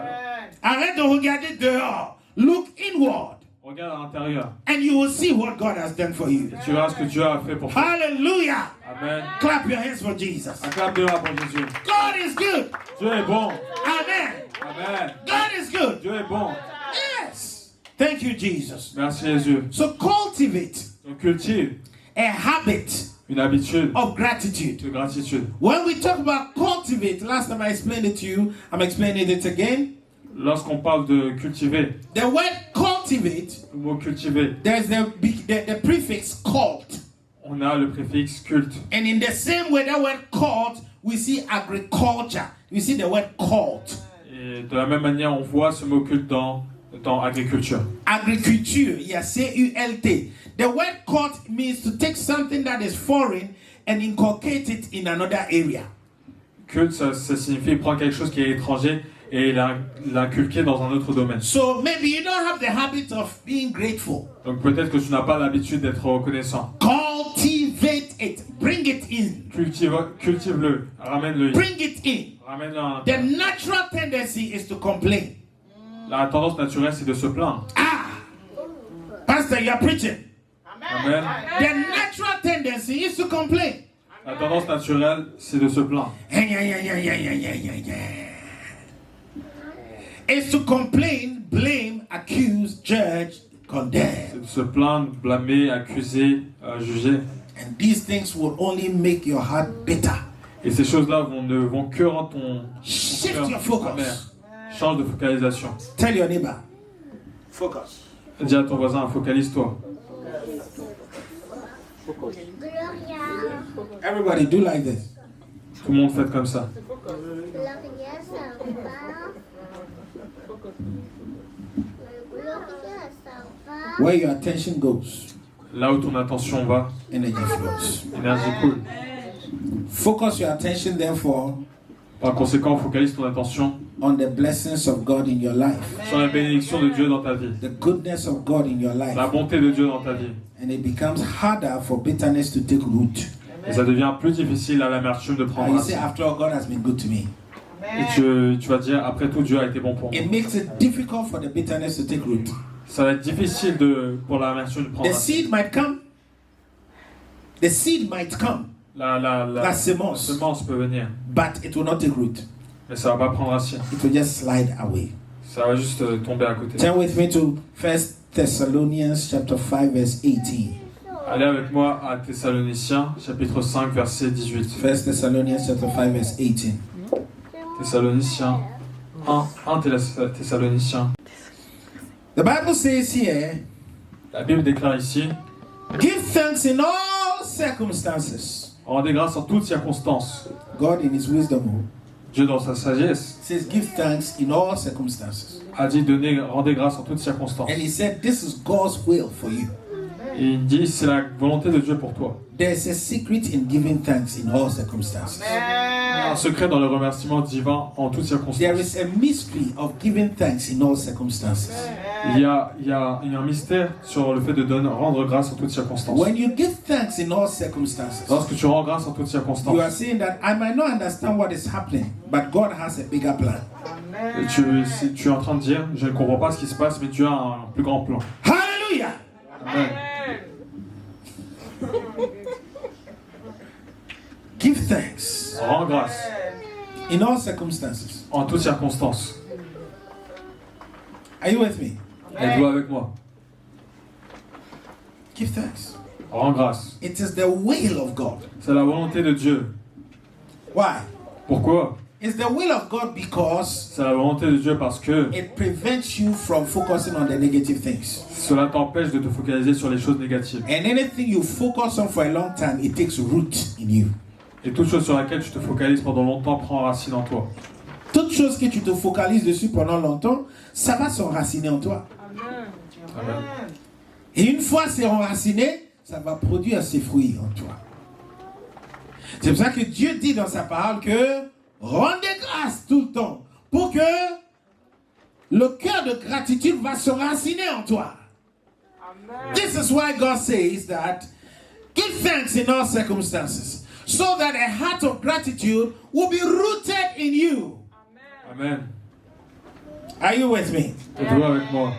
Arrête de regarder dehors. Look inward. regarde à l'intérieur. And you will see what God has done for you. Et tu verras ce que Dieu a fait pour toi. Hallelujah. Amen. Clap your hands for Jesus. Acclame de là pour Jésus. God is good. Dieu est bon. Amen. Amen. God is good. Dieu est bon. Yes. Thank you, Jesus. Merci Jésus. So cultivate Donc cultive a habit une habitude of gratitude. de gratitude. When we talk about cultivate, last time I explained it to you, I'm explaining it again. Lorsqu'on parle de cultiver, The word cultivate, le mot cultiver, there's the prefix cult. on a le préfixe culte. And in the same way, that word cult, we see agriculture. We see the word cult. Et de la même manière, on voit ce mot culte dans agriculture. Agriculture, yes, C-U-L-T. The word cult means to take something that is foreign and inculcate it in another area. Culte, ça signifie prendre quelque chose qui est étranger et l'inculquer dans un autre domaine. So maybe you don't have the habit of being grateful. Donc peut-être que tu n'as pas l'habitude d'être reconnaissant. Cultivate it. Bring it in. Cultive-le, ramène-le, Bring it in. ramène-le à The l'intérieur. natural tendency is to complain. La tendance naturelle, c'est de se plaindre. Ah, Pastor, you're preaching. Amen. The natural tendency is to complain. La tendance naturelle, c'est de se plaindre. It's to complain, blame, accuse, judge, condemn. C'est de se plaindre, blâmer, accuser, juger. And these things will only make your heart bitter. Et ces choses-là ne vont que rendre ton Shift cœur your focus. amer. Change de focalisation. Tell your neighbor, focus. Dis à ton voisin, focalise-toi. Everybody do like this. Tout le monde fait comme ça. Where your attention goes, Là où ton attention va, energy flows. l'énergie coule. Focus your attention, therefore, Par conséquent, focalise ton attention on the blessings of God in your life, sur la bénédiction de Dieu dans ta vie, the goodness of God in your life, la bonté de Dieu dans ta vie. and it becomes harder for bitterness to take root. Et ça devient plus difficile à l'amertume de And prendre you say, racine. after all, God has been good to me. Et tu vas dire, après tout, Dieu a été bon pour moi. It makes it difficult for the bitterness to take root. Ça va être difficile pour l'amertume de prendre The racine. seed might come. The seed might come, La semence. semence peut venir, but it will not take root. mais ça va pas prendre racine. It will just slide away. Ça va juste tomber à côté. Turn with me to 1 Thessalonians chapter 5, verse 18. Allez avec moi à Thessaloniciens, chapitre 5, verset 18. 1 Thessalonians chapter 5, verse 18. Thessaloniciens 1 Thessaloniciens. The Bible says here, La Bible déclare ici, give thanks in all circumstances. rendez grâce en toutes circonstances. God in his wisdom Dieu dans sa sagesse says give thanks in all circumstances. a dit rendez grâce en toutes circonstances. And he said this is God's will for you. Et il dit c'est la volonté de Dieu pour toi. There's a secret in giving thanks in all circumstances. Il y a un secret dans le remerciement divin en toutes There circonstances. is a mystery of giving thanks in all circumstances. Il y a un mystère sur le fait de rendre grâce en toutes circonstances. When you give thanks in all circumstances, Lorsque tu rends grâce en toutes you circonstances, are saying that I might not understand what is happening, but God has a bigger plan. et tu es en train de dire, je ne comprends pas ce qui se passe, mais Dieu a un plus grand plan. Hallelujah! Amen. Give thanks Rends grâce in all circumstances. en toutes circonstances. Are you with me? Êtes-vous avec moi? Give thanks. Rends grâce. It is the will of God. C'est la volonté de Dieu. Why? Pourquoi? It's the will of God because C'est la volonté de Dieu parce que it prevents you from focusing on the negative things. cela t'empêche de te focaliser sur les choses négatives. And anything you focus on for a long time, it takes root in you. Et toute chose sur laquelle tu te focalises pendant longtemps prend racine en toi. Toute chose que tu te focalises dessus pendant longtemps, ça va s'enraciner en toi. Amen. Et une fois c'est enraciné, ça va produire ses fruits en toi. C'est pour ça que Dieu dit dans sa parole que rendez grâce tout le temps pour que le cœur de gratitude va s'enraciner en toi. This is why God says that give thanks in all circumstances so that a heart of gratitude will be rooted in you. Amen. Are you with me? Êtes-vous avec moi?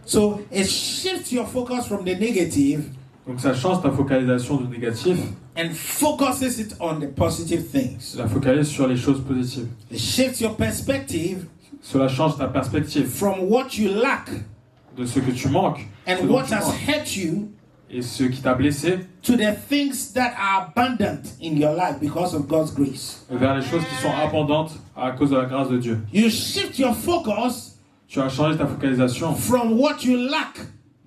So it shifts your focus from the negative Donc ça change ta focalisation du négatif, and focuses it on the positive things. la focalise sur les choses positives. It shifts your perspective Cela change ta perspective from what you lack de ce que tu manques, ce and dont what tu has manques, hurt you et ce qui t'a blessé, to the things that are abundant in your life because of God's grace. vers les choses qui sont abondantes à cause de la grâce de Dieu. You shift your focus Tu as changé ta focalisation from what you lack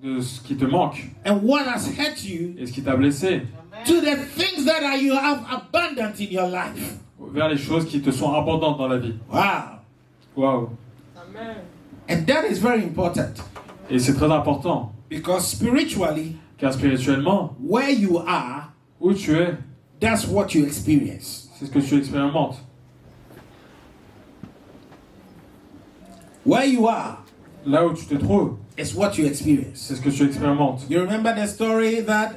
de ce qui te manque and what has hurt you et ce qui t'a blessé to the things that are you have abundant in your life. vers les choses qui te sont abondantes dans la vie. Wow. Waouh! And that is very important Et c'est très important, because spiritually, car spirituellement, where you are, où tu es, that's what you experience. c'est ce que tu expérimentes. Where you are Là où tu te trouves, is what you experience. c'est ce que tu expérimentes. You remember the story that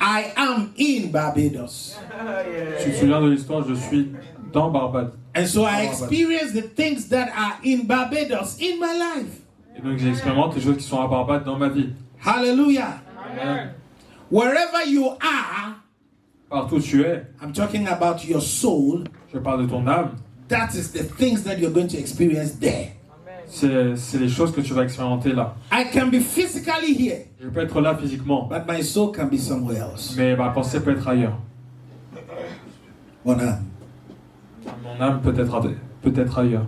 I am in Barbados. Tu te souviens de l'histoire, je suis dans Barbade. And so I experience the things that are in Barbados in my life. Et donc j'expérimente les choses qui sont à Barbade dans ma vie. Hallelujah. Amen. Wherever you are, Partout où tu es, I'm talking about your soul. je parle de ton âme, That is the things that you're going to experience there. c'est les choses que tu vas expérimenter là. I can be physically here, Je peux être là physiquement, but my soul can be somewhere else. mais ma pensée peut être ailleurs. Mon âme. Mon âme peut être ailleurs.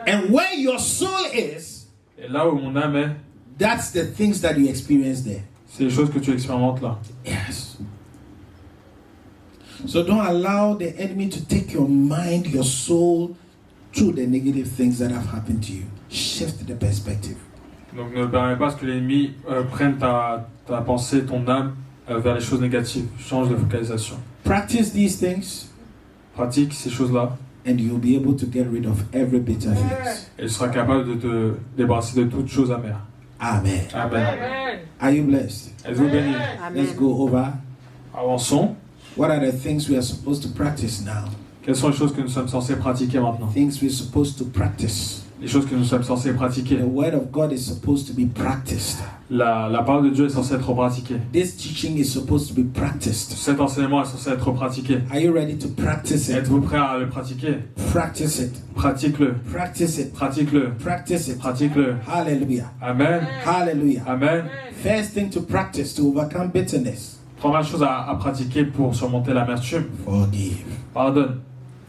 And where your soul is, Et là où mon âme est, that's the things that you experience there. c'est les choses que tu expérimentes là. Yes. So don't allow the enemy to take your mind, your soul, through the negative things that have happened to you. Shift the perspective. Donc ne permets pas que l'ennemi prenne ta pensée, ton âme vers les choses négatives. Change de focalisation. Practice these things, Pratique ces choses-là. And you'll be able to get rid of every bitter thing. Et tu seras capable de te débarrasser de toute chose amère. Amen. Amen. Are you blessed? Êtes-vous bénis? Let's go over. Avançons. What are the things we are supposed to practice now? Quelles sont les choses que nous sommes censés pratiquer maintenant? Things we're supposed to practice. Les choses que nous sommes censés pratiquer. The word of God is supposed to be practiced. La parole de Dieu est censée être pratiquée. This teaching is supposed to be practiced. Cet enseignement est censé être pratiqué. Are you ready to practice it? Êtes-vous prêt à le pratiquer? Practice it. Pratique-le. Practice it. Pratique-le. Practice it. Pratique-le. Hallelujah. Amen. Hallelujah. Amen. First thing to practice to overcome bitterness. Première chose à pratiquer pour surmonter l'amertume. Forgive. Pardonne.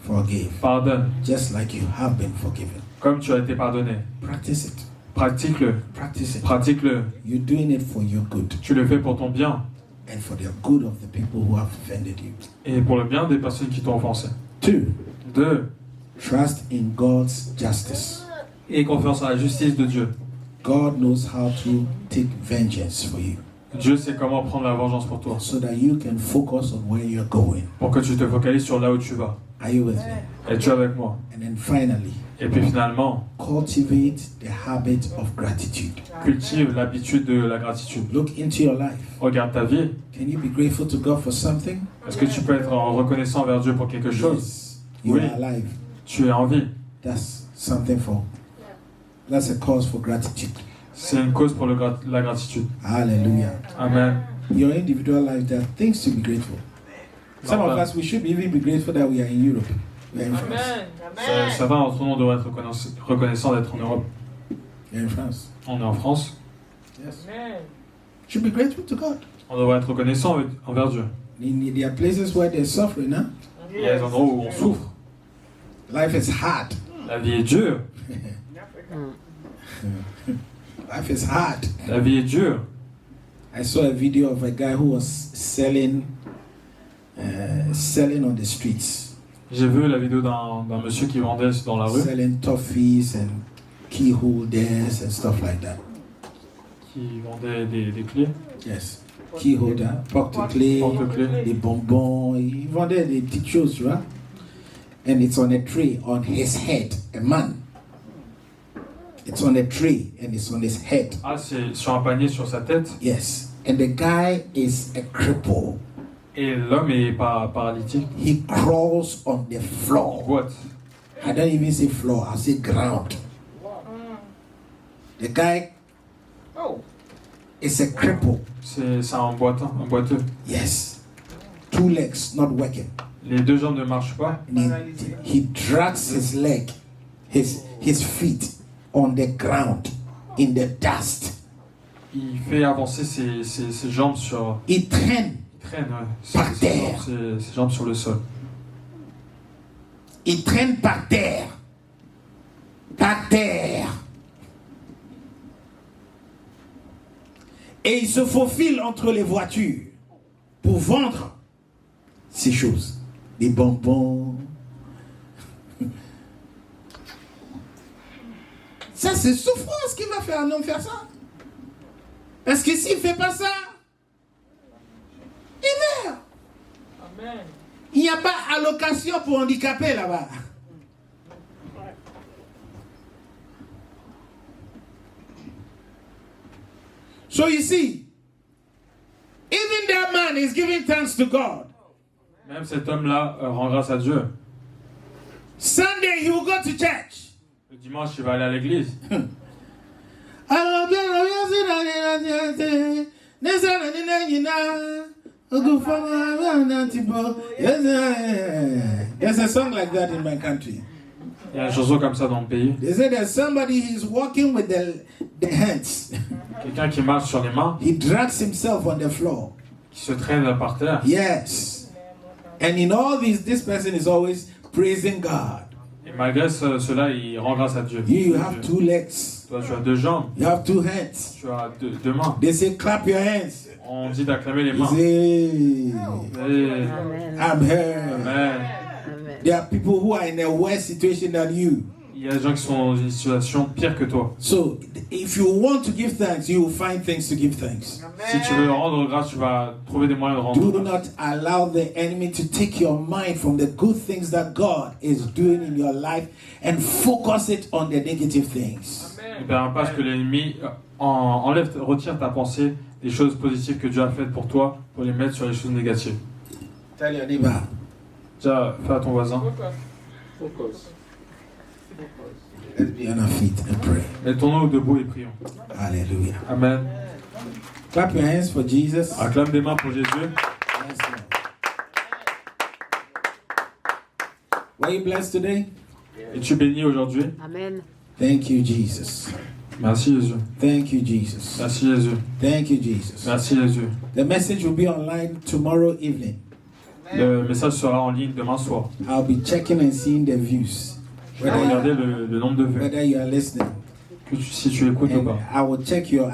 Forgive. Pardonne. Just like you have been forgiven. Comme tu as été pardonné. Practice it. Pratique-le. Practice it. Pratique-le. You're doing it for your good Tu le fais pour ton bien and for the good of the people who have offended you. et pour le bien des personnes qui t'ont offensé. 2. 2. Trust in God's justice. Aie confiance en la justice de Dieu. God knows how to take vengeance for you Dieu sait comment prendre la vengeance pour toi. so that you can focus on where you're going. Pour que tu te focalises sur là où tu vas. Are you with me? Es-tu avec moi? And then finally, Et puis finalement, cultivate the habit of gratitude. cultive l'habitude de la gratitude. Look into your life. Regarde ta vie. Can you be grateful to God for something? Est-ce que tu peux être reconnaissant envers Dieu pour quelque chose? Yes. You Oui. are alive. Tu es en vie. That's something for. That's a cause for gratitude. C'est une cause pour la gratitude. Hallelujah. Amen. Your individual life, there are things to be grateful. Some of us, we should even be grateful that we are in Europe. We are in France. Certains d'entre nous devraient être reconnaissants d'être en Europe. We are in France. On est en France. Yes. Should be grateful to God. On devrait être reconnaissant envers Dieu. There are places where there's suffering, huh? Il y a des endroits où on souffre. Life is hard. La vie est dure. Life is hard. La vie est dure. I saw a video of a guy who was selling on the streets. J'ai vu la vidéo d'un monsieur qui vendait dans la rue, Selling toffees and key holders and stuff like that. qui vendait des clés, Yes. Key holder, porte-clés, porte-clés. des bonbons. Il vendait des petites choses, tu vois. And it's on a tray on his head. A man. It's on a tray and it's on his head. Ah, c'est sur un panier sur sa tête. Yes. And the guy is a cripple. Et l'homme est paralytique. He crawls on the floor. Boîte. I don't even say floor, I say ground. The guy is a cripple. C'est un boiteux. Yes. 2 legs not working. Les 2 jambes ne marchent pas. And he drags his leg, his feet on the ground in the dust. Il fait avancer ses jambes sur... Il traîne. Il traîne, ouais. Par terre. Ses jambes sur le sol. Il traîne par terre. Par terre. Et il se faufile entre les voitures pour vendre ces choses. Des bonbons. Ça, c'est souffrance qui va faire un homme faire ça. Parce que s'il ne fait pas ça, il meurt. Amen. Il n'y a pas allocation pour handicapés là-bas. So you see, even that man is giving thanks to God. Même cet homme-là rend grâce à Dieu. Sunday he will go to church. Le dimanche, il va aller à l'église. There's a song like that in my country. Il y a une chanson comme ça dans le pays. They say that somebody is walking with the hands. Quelqu'un qui marche sur les mains, He drags himself on the floor. qui se traîne par terre. Yes. And in all this person is always praising God. Et malgré cela, il rend grâce à Dieu. You have 2 legs. Toi, tu as 2 jambes. You have 2 hands. Tu as deux mains. They say clap your hands. On dit d'acclamer les You mains. say, Et- I'm here. Amen. There are people who are in a worse situation than you. Il il y a des gens qui sont dans une situation pire que toi. So if you want to give thanks, you will find things to give thanks. Si tu veux rendre grâce, tu vas trouver des moyens de rendre Do grâce. not allow the enemy to take your mind from the good things that God is doing in your life and focus it on the negative things. Ne permets pas que l'ennemi retire ta pensée des choses positives que Dieu a faites pour toi pour les mettre sur les choses négatives. Tell your neighbor, Déjà, fais à ton voisin. let's be on our feet and pray. Mettons-nous debout et prions. Hallelujah. Amen. Clap your hands for Jesus. Acclame des mains pour Jésus. Yes, Lord. Were you blessed today? Es-tu béni aujourd'hui? Amen. Thank you, Jesus. Merci Jésus. Thank you, Jesus. Merci Jésus. Thank you, Jesus. Merci Jésus. The message will be online tomorrow evening. Le message sera en ligne demain soir. I'll be checking and seeing the views. Je vais regarder le nombre de vues. Whether you are listening. Si tu écoutes ou And pas. I will check your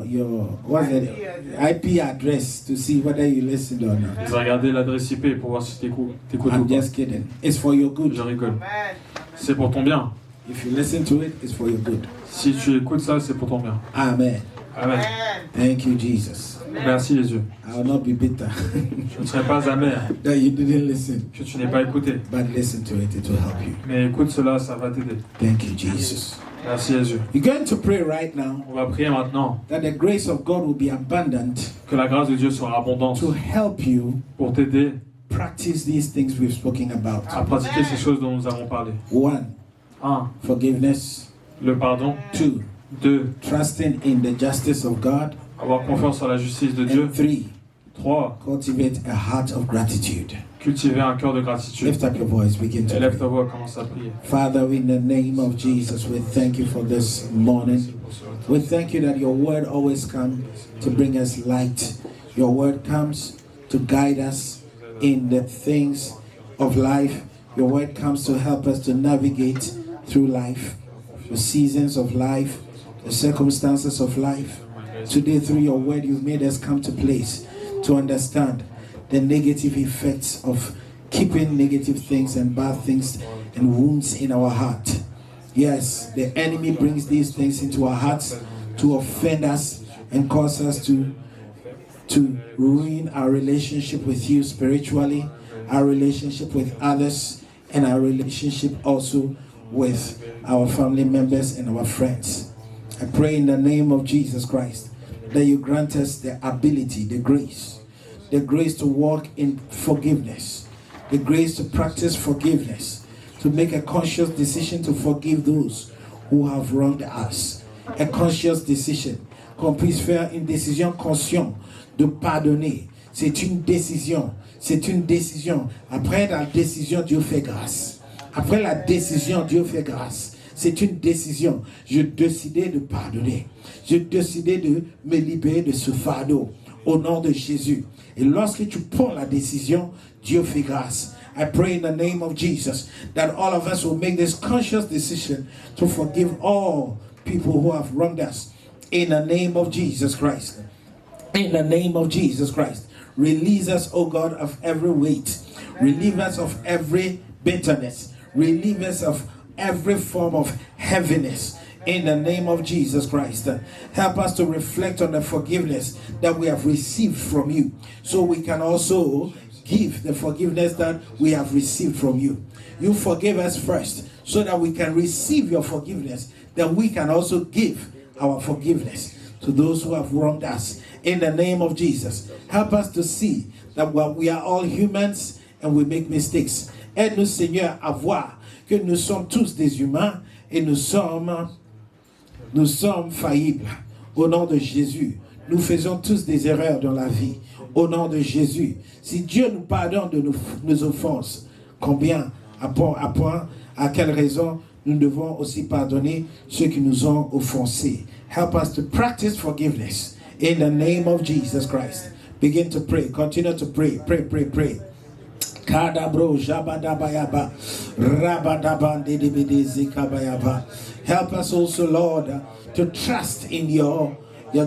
your what's it? IP address to see whether you listened or not. Je vais regarder l'adresse IP pour voir si tu écoutes ou I'm pas. just kidding. It's for your good. Je rigole. C'est pour ton bien. If you listen to it, it's for your good. Si tu écoutes ça, c'est pour ton bien. Amen. Amen. Thank you, Jesus. Merci Jésus. I will not be bitter Je ne serai pas amer that you didn't listen, que tu n'aies pas écouté. but listen to it. It will help you. Mais écoute cela, ça va t'aider. Thank you, Jesus. Merci Jésus. You're going to pray right now On va prier maintenant that the grace of God will be abundant que la grâce de Dieu sera abondante to help you pour t'aider practice these things we've spoken about. à pratiquer ces choses dont nous avons parlé. 1. 1. Forgiveness. Le pardon. 2. 2. Trusting in the justice of God. Avoir confiance en la justice de Dieu. And 3. 3. Cultivate a heart of gratitude. Cultiver un cœur de gratitude. Lift up your voice, begin to Élève ta pray. voix, commence à prier. Father, in the name of Jesus, we thank you for this morning. We thank you that your word always comes to bring us light. Your word comes to guide us in the things of life. Your word comes to help us to navigate through life, the seasons of life, the circumstances of life. Today, through your word, you've made us come to place to understand the negative effects of keeping negative things and bad things and wounds in our heart. Yes, the enemy brings these things into our hearts to offend us and cause us to ruin our relationship with you spiritually, our relationship with others, and our relationship also with our family members and our friends. I pray in the name of Jesus Christ that you grant us the ability, the grace to walk in forgiveness, the grace to practice forgiveness, to make a conscious decision to forgive those who have wronged us. A conscious decision, qu'on puisse faire une décision consciente de pardonner. C'est une décision. Après la décision, Dieu fait grâce. Après la décision, Dieu fait grâce. C'est une décision. Je décidais de pardonner. Je décidais de me libérer de ce fardeau au nom de Jésus. Et lorsque tu prends la décision, Dieu fait grâce. I pray in the name of Jesus that all of us will make this conscious decision to forgive all people who have wronged us. In the name of Jesus Christ. In the name of Jesus Christ. Release us, O God, of every weight. Relieve us of every bitterness. Relieve us of every form of heaviness. In the name of Jesus Christ. Help us to reflect on the forgiveness that we have received from you, so we can also give the forgiveness that we have received from you. You forgive us first, so that we can receive your forgiveness, that we can also give our forgiveness to those who have wronged us. In the name of Jesus, help us to see that we are all humans and we make mistakes. Aide-nous, Seigneur, à voir que nous sommes tous des humains et nous sommes faillibles. Au nom de Jésus, nous faisons tous des erreurs dans la vie. Au nom de Jésus, si Dieu nous pardonne de nos offenses, combien, à quelle raison nous devons aussi pardonner ceux qui nous ont offensés. Help us to practice forgiveness in the name of Jesus Christ. Begin to pray. Continue to pray. Pray. Kadabro jabadabayaba rabadabandidibidizikabayaba. Help us also, Lord, to trust in your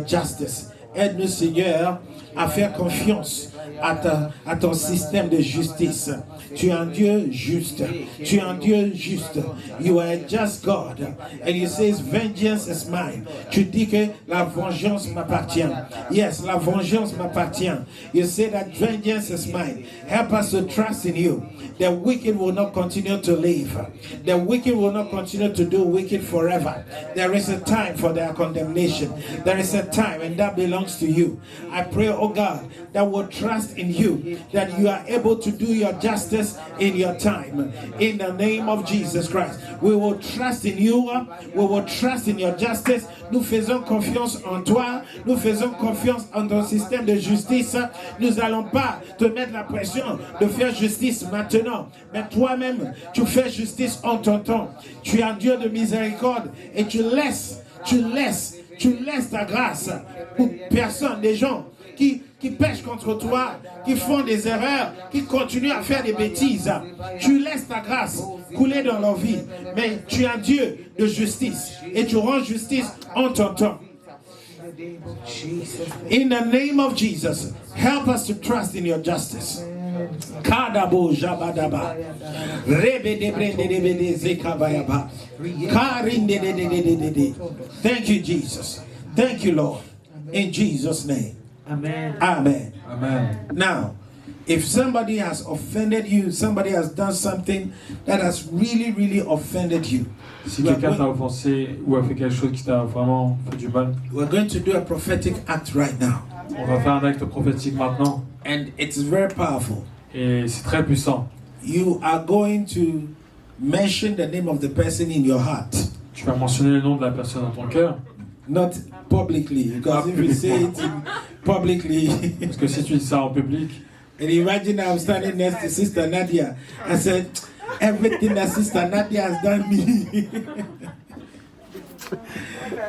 justice. Aide-nous, Seigneur, à faire confiance à ton système de justice. Tu es un Dieu juste. Tu es un Dieu juste. You are a just God. And you say, vengeance is mine. Tu dis que la vengeance m'appartient. Yes, la vengeance m'appartient. You say that vengeance is mine. Help us to trust in you. The wicked will not continue to live. The wicked will not continue to do wicked forever. There is a time for their condemnation. There is a time, and that belongs to you. I pray, oh God, that we'll trust in you, that you are able to do your justice in your time. In the name of Jesus Christ, we will trust in you. We will trust in your justice. Nous faisons confiance en toi. Nous faisons confiance en ton système de justice. Nous n'allons pas te mettre la pression de faire justice maintenant. Mais toi-même, tu fais justice en ton temps. Tu es un Dieu de miséricorde et tu laisses ta grâce pour personne, des gens qui pêchent contre toi, qui font des erreurs, qui continuent à faire des bêtises. Tu laisses ta grâce couler dans leur vie. Mais tu es un Dieu de justice et tu rends justice en ton temps. In the name of Jesus, help us to trust in your justice. Kadabo jabadaba rebedebrendedebede zekabayaba karindededededede. Thank you, Jesus. Thank you, Lord. In Jesus' name. Amen. Amen. Amen. Now, if somebody has offended you, somebody has done something that has really offended you, Si quelqu'un t'a offensé ou a fait quelque chose qui t'a vraiment fait du mal, we're going to do a prophetic act right now. on va faire un acte prophétique maintenant. And it's very powerful. Et c'est très puissant. You are going to mention the name of the person in your heart. Tu vas mentionner le nom de la personne dans ton cœur. Not publicly, because if you say it publicly, Parce que si tu dis ça en public, and imagine I'm standing next to Sister Nadia, I said, everything that Sister Nadia has done me.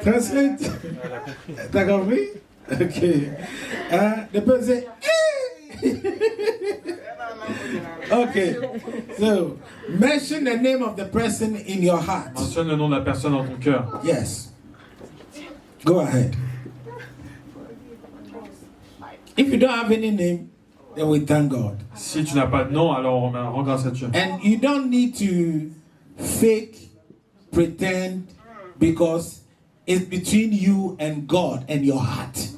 Translate. T'as compris? Okay. The person say, okay. So, mention the name of the person in your heart. mentionne le nom de la personne dans ton cœur. Yes. Go ahead. If you don't have any name, then we thank God. Si tu n'as pas de nom, alors on rend grâce à Dieu. And you don't need to fake, pretend, because it's between you and God and your heart.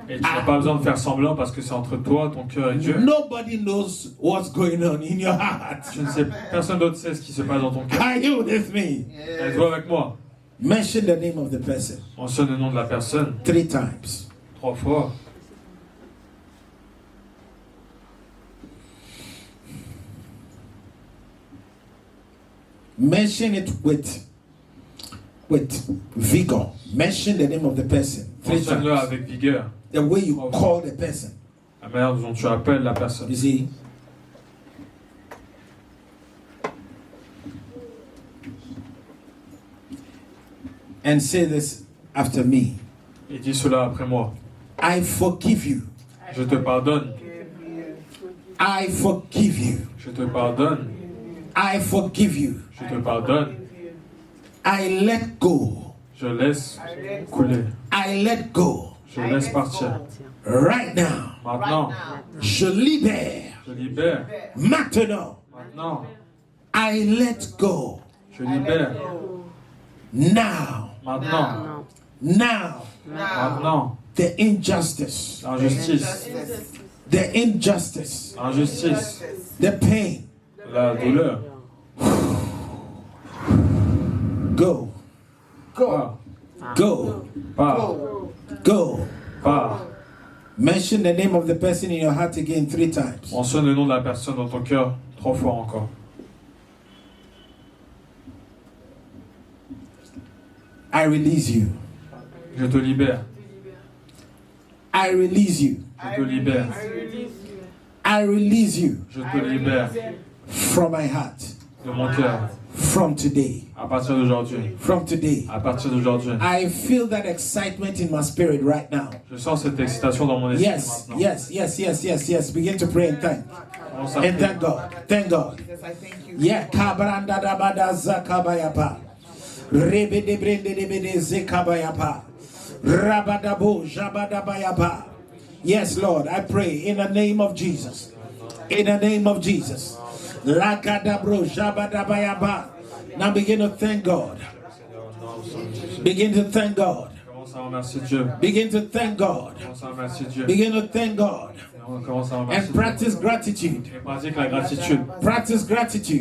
Et tu n'as pas besoin de faire semblant parce que c'est entre toi, ton cœur et Dieu. Nobody knows what's going on in your heart. Je ne sais, personne d'autre sait ce qui se passe dans ton cœur. Are you with me? Êtes-vous avec moi? Mention the name of the person Mentionne le nom de la personne 3 times. 3 fois. Mention it with vigor. Mention the name of the person 3 Mentionne-le times. avec vigueur. The way you call the person. La manière dont tu appelles la personne. You see? And say this after me. Et dis cela après moi. I forgive you. Je te pardonne. I forgive you. Je te pardonne. I forgive you. Je te pardonne. I let go. Je laisse couler. I let go. Je laisse partir. Right now. Maintenant. Je libère. Je libère. Maintenant. Maintenant. I let go. Je libère. Now. Maintenant. Now. Maintenant. The injustice. L'injustice. The injustice. Injustice. The pain. La douleur. Go. Pas. Go. Pas. Go. Pas. Mention the name of the person in your heart again 3 times. Mentionne le nom de la personne dans ton cœur 3 fois encore. I release you. Je te libère. I release you. Je te libère. I release you Je te libère from my heart. de mon cœur. From today. À partir d'aujourd'hui. From today. À partir d'aujourd'hui. I feel that excitement in my spirit right now. Je sens cette excitation dans mon esprit Yes, maintenant. yes. Begin to pray and thank. Commence à And prier. thank God. Thank God. Jesus, I thank you. Yeah, kabranda da bada zakabayapa. Rebe de brende de bede zekabayapa. Rabadabo jabadabayapa. Yes, Lord, I pray in the name of Jesus. In the name of Jesus. Lakadabro, Jabadabayaba. Now begin to thank God. Begin to thank God. Commence à remercier Dieu. Begin to thank God. Commence à remercier Dieu. Begin to thank God. On commence à remercier And practice gratitude. Dieu. Et pratique la gratitude. Practice gratitude.